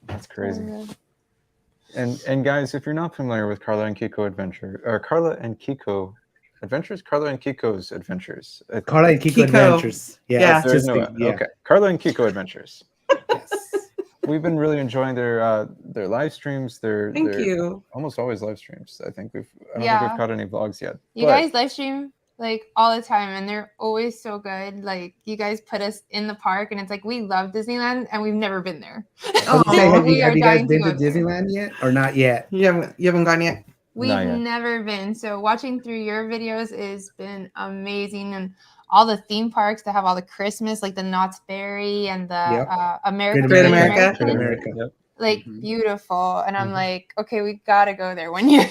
That's crazy. And guys, if you're not familiar with Carla and Kiko's Adventures, Carla and Kiko's Adventures. Yeah. Okay. Carla and Kiko Adventures. Yes. We've been really enjoying their live streams. Thank you. Almost always live streams. I don't think we've caught any vlogs yet. You guys live stream like all the time, and they're always so good. Like you guys put us in the park, and it's like we love Disneyland, and we've never been there. Have you guys been to Disneyland yet, or not yet? You haven't gone yet. We've never been. So watching through your videos has been amazing, and all the theme parks that have all the Christmas, like the Knott's Berry and the Great America. Yep. Like beautiful. And I'm like, okay, we gotta go there one year.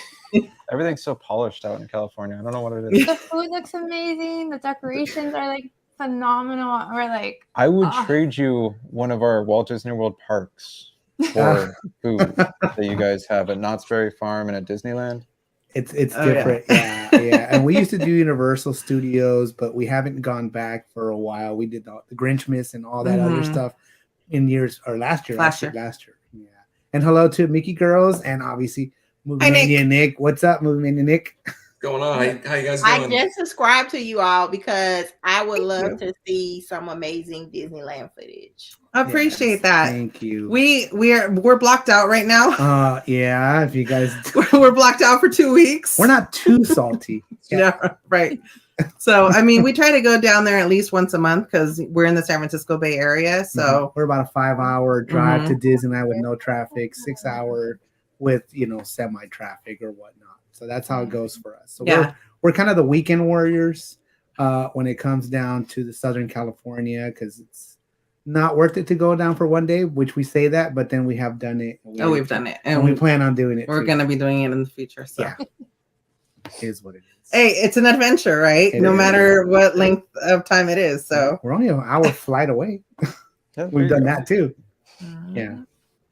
Everything's so polished out in California. I don't know what it is. The food looks amazing. The decorations are like phenomenal. We're like, I would trade you one of our Walt Disney World parks for food that you guys have at Knott's Berry Farm and at Disneyland. It's different. Yeah. And we used to do Universal Studios, but we haven't gone back for a while. We did the Grinchmas and all that other stuff in years or last year. Yeah. And hello to Mickey Girls and obviously Movie Mania Nick. What's up, Movie Mania Nick? Going on? How you guys doing? I just subscribed to you all because I would love to see some amazing Disneyland footage. I appreciate that. Thank you. We're blocked out right now. Yeah. If you guys, we're blocked out for 2 weeks. We're not too salty. Yeah, right. So I mean, we try to go down there at least once a month because we're in the San Francisco Bay Area. So we're about a 5-hour drive to Disneyland with no traffic, 6-hour with semi traffic or whatnot. So that's how it goes for us. So we're kind of the weekend warriors when it comes down to the Southern California because it's not worth it to go down for one day, which we say that, but then we have done it. We've done it. And we plan on doing it. We're going to be doing it in the future. So. Yeah. It is what it is. Hey, it's an adventure, right? No matter what length of time it is. So we're only an hour flight away. We've done that too. Yeah.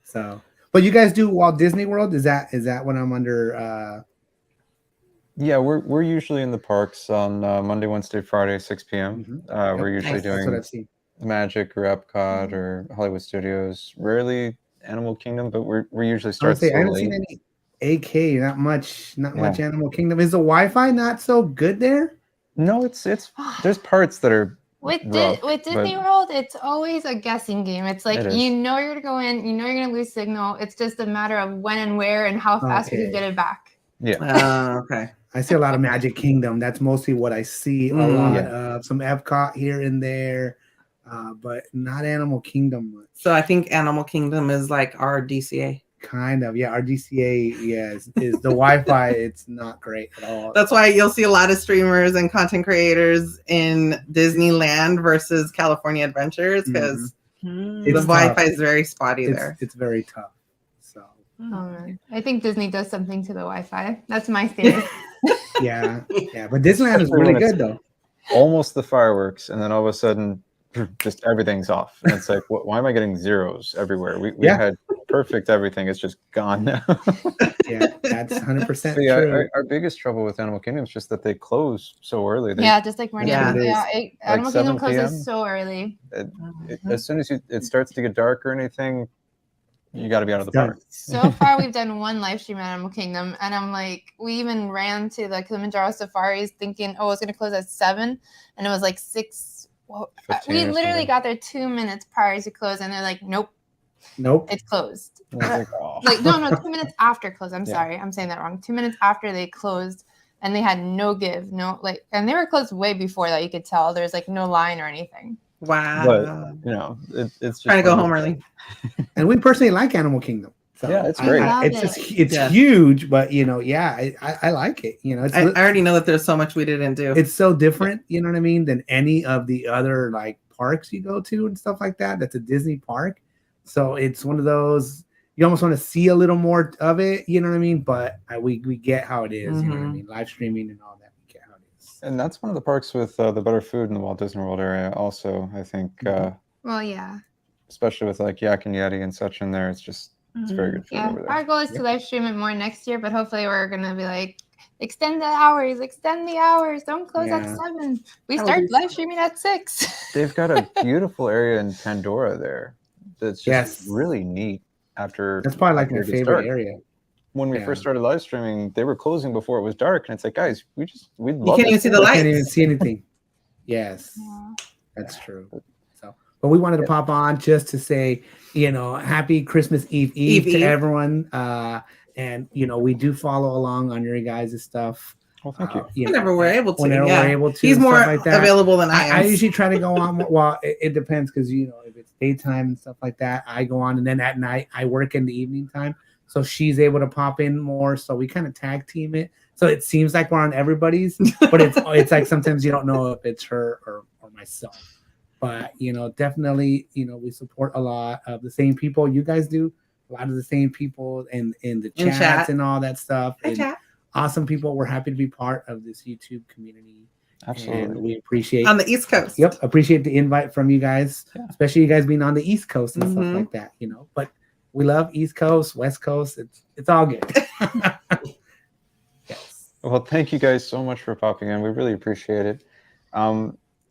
So, but you guys do Walt Disney World? Is that what I'm under? Yeah, we're usually in the parks on Monday, Wednesday, Friday, 6 p.m. We're usually doing Magic or Epcot or Hollywood Studios. Rarely Animal Kingdom, but we usually start. I haven't seen any AK. Not much Animal Kingdom. Is the Wi-Fi not so good there? No, it's there's parts that are with Disney World. It's always a guessing game. It's like you're gonna go in, you're gonna lose signal. It's just a matter of when and where and how fast we can get it back. Yeah. Okay. I see a lot of Magic Kingdom. That's mostly what I see. A lot of some Epcot here and there, but not Animal Kingdom much. So I think Animal Kingdom is like our DCA. Kind of, yeah. Our DCA, is the Wi-Fi. It's not great at all. That's why you'll see a lot of streamers and content creators in Disneyland versus California Adventures because the Wi-Fi is very spotty there. It's very tough. So I think Disney does something to the Wi-Fi. That's my theory. yeah. But Disneyland is really good though. Almost the fireworks, and then all of a sudden, just everything's off, and it's like, why am I getting zeros everywhere? We had perfect everything. It's just gone now. Yeah, that's 100% true. Our biggest trouble with Animal Kingdom is just that they close so early. Just like Marty. Animal Kingdom closes so early. As soon as it starts to get dark or anything, you got to be out of the park. So far, we've done one live stream at Animal Kingdom, and I'm like, we even ran to the Kilimanjaro Safaris thinking, it's going to close at 7, and it was like 6. Well, we literally got there 2 minutes prior to close, and they're like, nope, it's closed. No, 2 minutes after close. I'm sorry, I'm saying that wrong. 2 minutes after they closed, and they had no give, and they were closed way before that. You could tell there's like no line or anything. Wow. But it's just trying to go home early. And we personally like Animal Kingdom. So, Yeah, it's I great. love It's it. just it's Yeah. huge, but I like it. It's I already know that there's so much we didn't do. it's so different, you know what I mean, than any of the other like parks you go to and stuff like that. That's a Disney park. So it's one of those you almost want to see a little more of it, you know what I mean? But we get how it is, you know what I mean? Live streaming and all that, we get how it is. And that's one of the parks with the better food in the Walt Disney World area. Also, I think, Well, yeah. especially with like Yak and Yeti and such in there, it's very good food Yeah. over there. Our goal is to live stream it more next year, but hopefully we're gonna be like, extend the hours, don't close at 7. We That would start be live streaming at 6. They've got a beautiful area in Pandora there that's just Yes. really neat. After That's probably like after my it gets favorite dark. area. When we Yeah. first started live streaming, they were closing before it was dark, and it's like, guys, we'd You love can't to even see the I lights. can't even see anything. Yes, that's true. So, but we wanted to pop on just to say, happy Christmas Eve to everyone. And we do follow along on your guys' stuff. Well, thank you. Whenever we're able to. Whenever we're able to. He's and more stuff like that. available than I am. I usually try to go on. Well, it depends because if it's daytime and stuff like that, I go on, and then at night I work in the evening time, so she's able to pop in more. So we kind of tag team it. So it seems like we're on everybody's, but it's like sometimes you don't know if it's her or myself. But definitely, we support a lot of the same people you guys do. A lot of the same people in the chats and all that stuff. Hi, And chat. awesome people. We're happy to be part of this YouTube community. Absolutely. And we appreciate On the East Coast. Yep, appreciate the invite from you guys, Yeah. especially you guys being on the East Coast and Mhm. stuff like that. But we love East Coast, West Coast. It's all good. Yes. Well, thank you guys so much for popping in. We really appreciate it.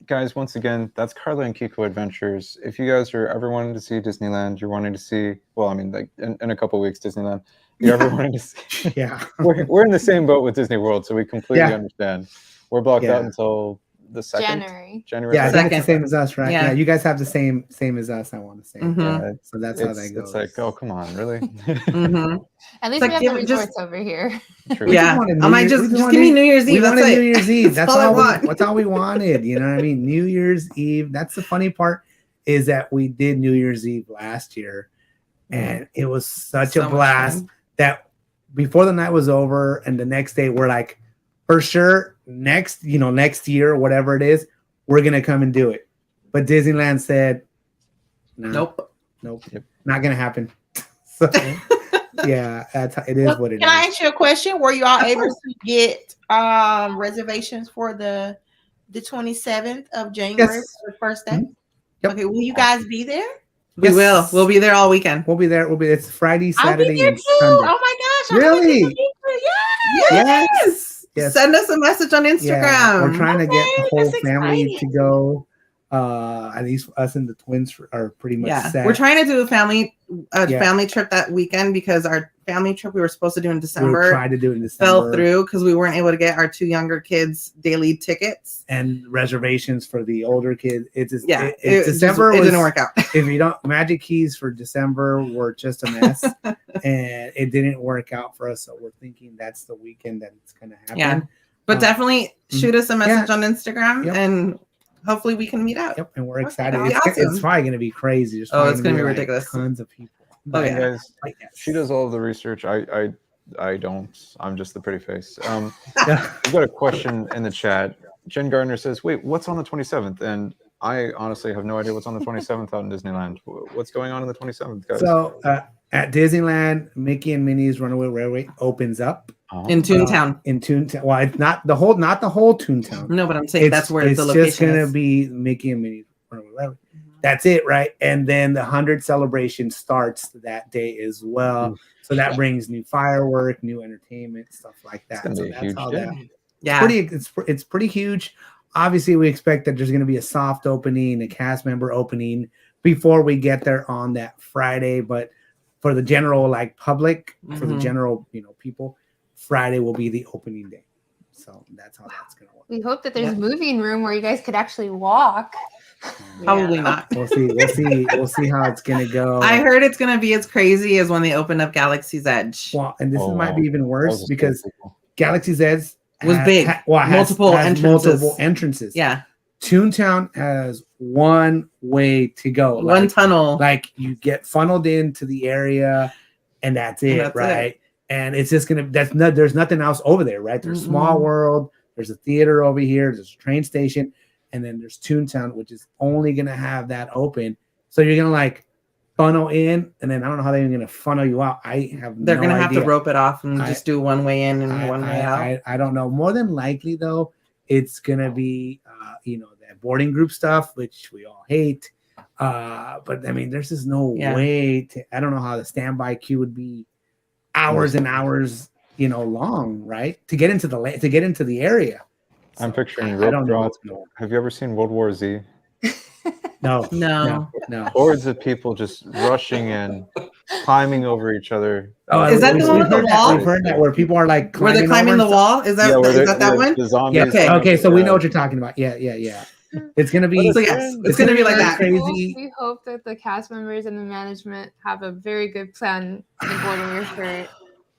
Guys, once again, that's Carla and Kiko Adventures. If you guys are ever wanting to see Disneyland, you're wanting to see, well, I mean, like in a couple weeks, Disneyland, you're ever wanting to see, Yeah. we're in the same boat with Disney World, so we completely Yeah. understand. We're blocked out Yeah. until the 2nd. January. Yeah, I 2nd. think it's the same as us, right? Yeah. Yeah, you guys have the same as us, I want to say. Mhm. Yeah, So that's how that goes. It's like, oh, come on, really? Mhm. At least It's we like, have the just- resorts over here. True. We Yeah. just wanted I'm like, New Year- just we give wanted- me New Year's We Eve. That's wanted it. New Year's Eve. That's all I all. want. That's all we wanted. You know what I mean? New Year's Eve. That's the funny part is that we did New Year's Eve last year, and it was such So a much blast fun. that before the night was over and the next day we're like, for sure, next year, whatever it is, we're gonna come and do it. But Disneyland said, no, Nope. nope, not gonna happen. So yeah, that's how, it is Well, what it can I is. ask you a question? Were you all Of able course. to get reservations for the 27th of January, Yes. for the first day? Mhm. Yep. Okay, will you guys be there? We Yes. will. We'll be there all weekend. We'll be there. It's Friday, I'll be Saturday, there and too. Sunday. Oh my gosh! I can't Really? wait to meet you. Yeah. Yes. Yes. Send us a message on Instagram. Yeah, we're trying to get the Okay, whole that's family exciting. to go. At least us and the twins are pretty much Yeah, set. we're trying to do a family Yeah. family trip that weekend because our family trip we were supposed to do in We're December trying to do it in December. fell through because we weren't able to get our 2 younger kids daily tickets. And reservations for the older kids. It's just, Yeah, December. it was, didn't work out. If you don't, Magic Keys for December were just a mess, and it didn't work out for us. So we're thinking that's the weekend that it's going to happen. Yeah. But definitely shoot us a message on Instagram Yep. and hopefully we can meet up. Yep, and we're Okay, excited. that'd be It's awesome. probably going to be crazy. There's Oh, probably it's gonna be like ridiculous. Tons of people. Oh, But yeah. guys, But yes. she does all of the research. I don't. I'm just the pretty face. Yeah. We've got a question in the chat. Jen Gardner says, "Wait, what's on the 27th?" And I honestly have no idea what's on the 27th out in Disneyland. What's going on the 27th, guys? So at Disneyland, Mickey and Minnie's Runaway Railway opens up Oh. In Toontown. in Toontown. Well, it's not the whole Toontown. No, but I'm saying that's where it's the location just gonna is. be Mickey and Minnie's Runaway Railway. That's it, right? And then the 100 celebration starts that day as well. So that brings new firework, new entertainment, stuff like that. gonna So be a that's huge how day. that. Yeah. It's pretty huge. Obviously, we expect that there's going to be a soft opening, a cast member opening before we get there on that Friday. But for the general public, for the Mhm. general people, Friday will be the opening day. So that's how that's going to work. We hope that there's Yeah. a moving room where you guys could actually walk. Probably Yeah. not. We'll see. We'll see how it's going to go. I heard it's gonna be as crazy as when they opened up Galaxy's Edge. Well, and this Oh, might wow. be even That worse was because cool. Galaxy's Edge Was big. has Multiple entrances. multiple entrances. Yeah, Toontown has one way to go. one tunnel. Like you get funneled into the area, and that's it, right? And it's just gonna there's nothing else over there, right? There's Small World, there's a theater over here, there's a train station, and then there's Toontown, which is only gonna have that open. So you're gonna like funnel in, and then I don't know how they're gonna funnel you out. They're gonna have to rope it off and just do one way in and one way out. I don't know. More than likely though, it's gonna be that boarding group stuff, which we all hate. But I mean, there's just no way to. I don't know how the standby queue would be hours and hours, long, right? To get into the area. I'm So, picturing I don't know rope what's drop. going on. Have you ever seen World War Z? No. Hordes of people just rushing in, climbing over each other. Oh, is that the one with the wall? We've heard that where people are like where they're climbing the wall. Is that that one? The zombies. Yeah. Okay. So we know what you're talking about. Yeah. It's gonna be. It's gonna be like that. Crazy. We hope that the cast members and the management have a very good plan in order for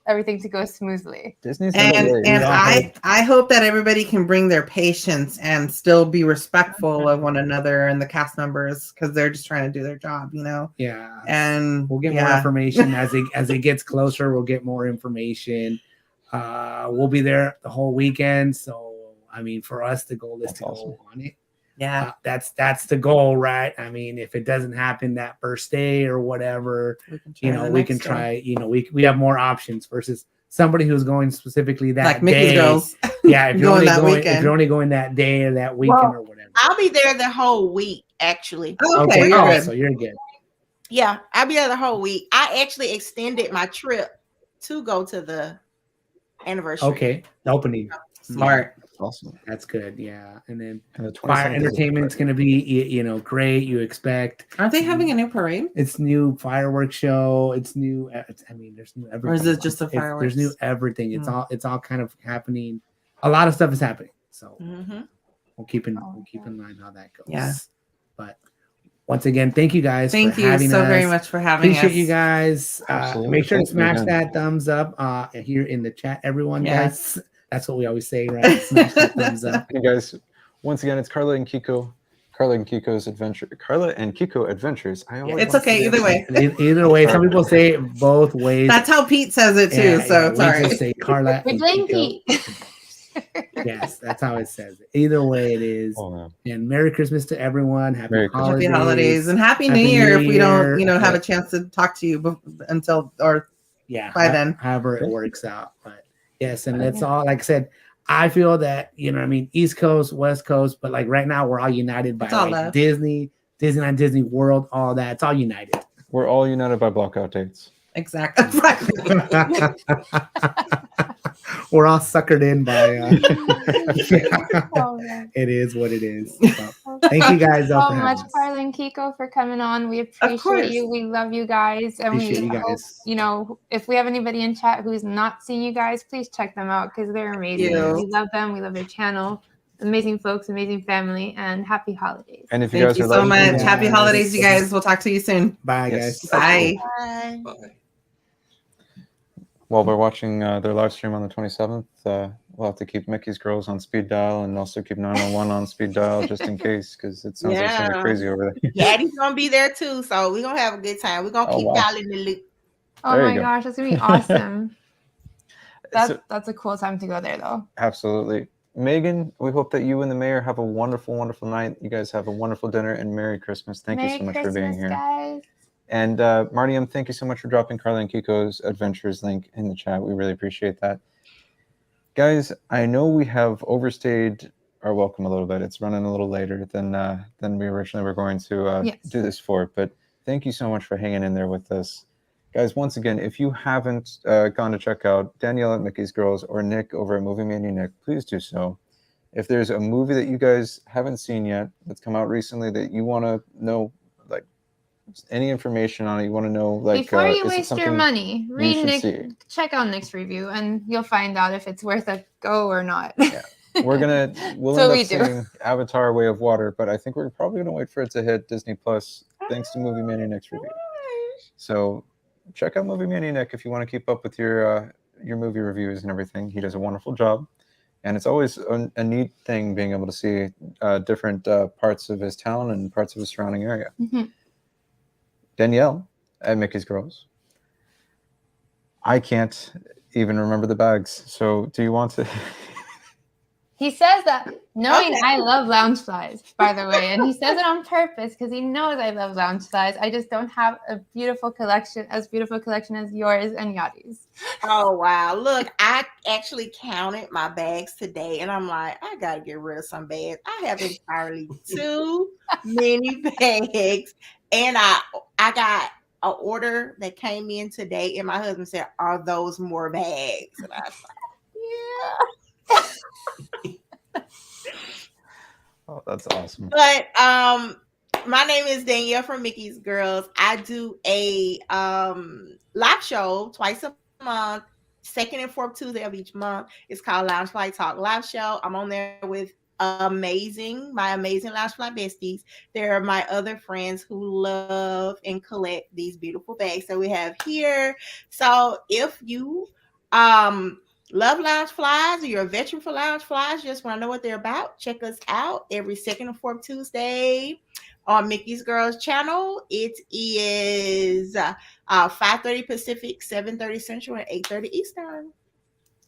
everything to go smoothly. Disney's and I hope that everybody can bring their patience and still be respectful of one another and the cast members, because they're just trying to do their job, Yeah. And we'll get more information as it gets closer. We'll get more information. We'll be there the whole weekend. So I mean, for us, the goal is to go on it. Yeah, that's the goal, right? I mean, if it doesn't happen that first day or whatever, we can try. We have more options versus somebody who's going specifically that like Mickey's day. Girls. Yeah, if you're only going that day or that weekend or whatever. I'll be there the whole week, actually. Okay, you're good. So you're good. Yeah, I'll be there the whole week. I actually extended my trip to go to the anniversary. Okay, the opening. Smart. Awesome. That's good. Yeah, and then the fire entertainment's going to be great. You expect? Aren't they having a new parade? It's new fireworks show. It's new. There's new everything. Or is it just the fireworks? There's new everything. It's all kind of happening. A lot of stuff is happening. So we'll keep in line how that goes. Yeah. But once again, thank you guys. Thank you so very much for having us. Appreciate you guys. Make sure to smash that thumbs up here in the chat, everyone. Guys. That's what we always say, right? Smash that thumbs up. Hey guys, once again, it's Carla and Kiko's adventure. Carla and Kiko Adventures. It's okay either way. Either way, some people say it both ways. That's how Pete says it too. So sorry. Just say Carla. We blame Pete. Yes, that's how it says it. Either way it is. And Merry Christmas to everyone. Happy holidays and Happy New Year if we don't, have a chance to talk to you by then. However it works out. But yes, and it's all, like I said, I feel that, East Coast, West Coast, but like right now we're all united by Disneyland, Disney World, all that. It's all united. We're all united by blockout dates. Exactly. We're all suckered in by it is what it is. So, thank you guys so much, Carla and Kiko, for coming on. We appreciate you. We love you guys. And we hope, if we have anybody in chat who's not seen you guys, please check them out because they're amazing. We love them. We love their channel. Amazing folks, amazing family, and happy holidays. And if you Thank you so much. Happy holidays, you guys. We'll talk to you soon. Bye, guys. Bye. Bye. While we're watching their live stream on the 27th, we'll have to keep Mickey's Girls on speed dial and also keep 911 on speed dial just in case, because it sounds like something crazy over there. Daddy's gonna be there too, so we're gonna have a good time. We're gonna keep y'all in the loop. Oh my gosh, that's gonna be awesome. That's a cool time to go there, though. Absolutely. Megan, we hope that you and the mayor have a wonderful, wonderful night. You guys have a wonderful dinner and Merry Christmas. Thank you so much for being here. Guys. And Martium, thank you so much for dropping Carla and Kiko's Adventures link in the chat. We really appreciate that. Guys, I know we have overstayed our welcome a little bit. It's running a little later than we originally were going to do this for. But thank you so much for hanging in there with us. Guys, once again, if you haven't gone to check out Danielle at Mickey's Girls or Nick over at Movie Mania Nick, please do so. If there's a movie that you guys haven't seen yet that's come out recently that you want to know, like any information on it, you want to know, like before you waste your money, read Nick, check out Nick's review, and you'll find out if it's worth a go or not. Yeah. We'll end up seeing Avatar: Way of Water, but I think we're probably gonna wait for it to hit Disney Plus, thanks to Movie Mania Nick's review. So check out Movie Mania Nick if you want to keep up with your movie reviews and everything. He does a wonderful job, and it's always a neat thing being able to see different parts of his town and parts of his surrounding area. Danielle at Mickey's Girls, I can't even remember the bags. So do you want to? He says that knowing Okay. I love Loungeflies, by the way, and he says it on purpose because he knows I love Loungeflies. I just don't have a beautiful collection as yours and Yachty's. Oh wow. Look, I actually counted my bags today and I'm like, I gotta get rid of some bags. I have entirely too many bags. And I got an order that came in today and my husband said, are those more bags? And I was like, yeah. Oh, that's awesome. But my name is Danielle from Mickey's Girls. I do a live show twice a month, second and fourth Tuesday of each month. It's called Loungefly Talk Live Show. I'm on there with my amazing Loungefly besties. There are my other friends who love and collect these beautiful bags that we have here. So if you love Loungeflies or you're a veteran for Loungeflies, just want to know what they're about, check us out every second and fourth Tuesday on Mickey's Girls channel. It is 5:30 Pacific, 7:30 Central, and 8:30 Eastern.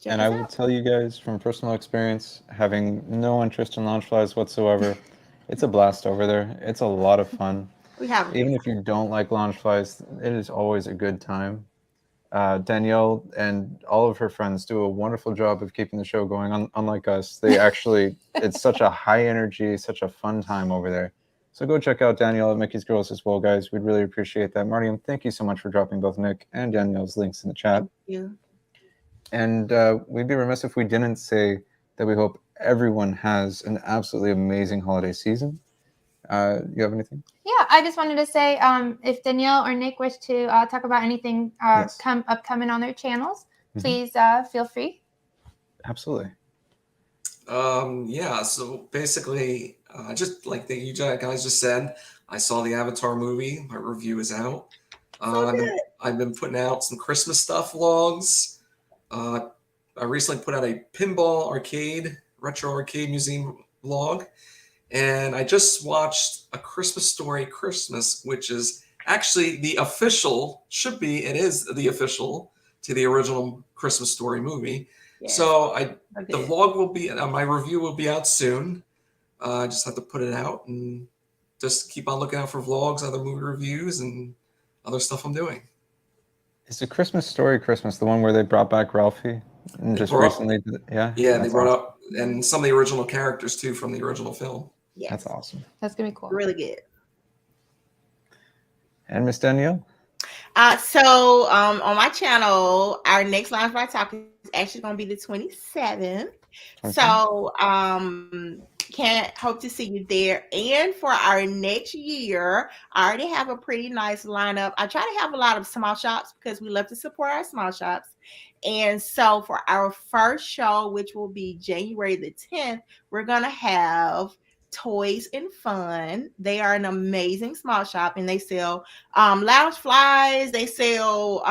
Check And us I will out. tell you guys from personal experience, having no interest in Loungeflies whatsoever, it's a blast over there. It's a lot of fun. We have Even if you don't like Loungeflies, it is always a good time. Danielle and all of her friends do a wonderful job of keeping the show going. Unlike us, they actually, it's such a high energy, such a fun time over there. So go check out Danielle at Mickey's Girls as well, guys. We'd really appreciate that. Marty, thank you so much for dropping both Nick and Danielle's links in the chat. Thank you. And we'd be remiss if we didn't say that we hope everyone has an absolutely amazing holiday season. You have anything? Yeah, I just wanted to say if Danielle or Nick wish to talk about anything Yes. upcoming on their channels, please feel free. Absolutely. Yeah, so basically, just like you guys just said, I saw the Avatar movie. My review is out. I've been putting out some Christmas stuff vlogs. I recently put out a pinball retro arcade museum vlog. And I just watched A Christmas Story Christmas, which is actually it is the official to the original Christmas Story movie. Yes. So the vlog will be, my review will be out soon. I just have to put it out and just keep on looking out for vlogs, other movie reviews, and other stuff I'm doing. Is A Christmas Story Christmas the one where they brought back Ralphie? And just recently, yeah, they brought up and some of the original characters too from the original film. Yes. That's awesome. That's gonna be cool. Really good. And Miss Danielle? So on my channel, our next Loungefly Talk is actually going to be the 27th. Okay. So can't hope to see you there. And for our next year, I already have a pretty nice lineup. I try to have a lot of small shops because we love to support our small shops. And so for our first show, which will be January the 10th, we're going to have Toys and Fun. They are an amazing small shop and they sell Loungeflies, they sell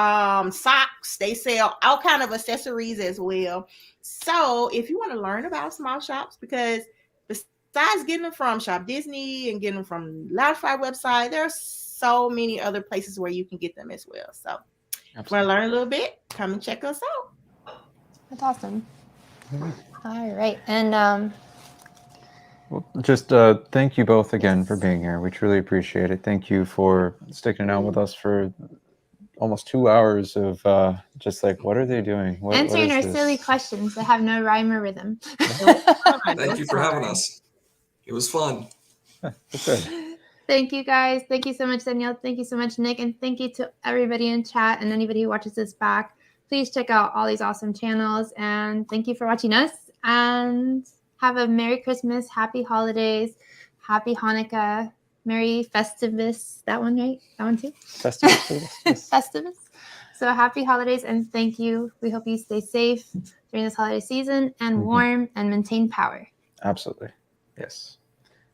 socks, they sell all kind of accessories as well. So if you want to learn about small shops, because besides getting them from Shop Disney and getting them from Loungefly website, there are so many other places where you can get them as well. So if you want to learn a little bit, come and check us out. That's awesome. All right. And well, just thank you both again for being here. We truly appreciate it. Thank you for sticking it out with us for almost 2 hours of just like, what are they doing? Answering our silly questions that have no rhyme or rhythm. Thank you for having us. It was fun. Thank you, guys. Thank you so much, Danielle. Thank you so much, Nick. And thank you to everybody in chat and anybody who watches this back. Please check out all these awesome channels. And thank you for watching us. And have a Merry Christmas, Happy Holidays, Happy Hanukkah, Merry Festivus. That one, right? That one too? Festivus. Festivus. So happy holidays and thank you. We hope you stay safe during this holiday season and warm and maintain power. Absolutely. Yes.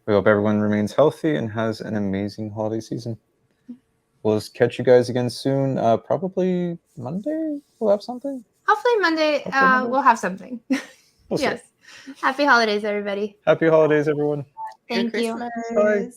We hope everyone remains healthy and has an amazing holiday season. We'll just catch you guys again soon. Probably Monday we'll have something. Hopefully Monday we'll have something. Yes. Happy holidays, everybody. Happy holidays, everyone. Thank you. Bye.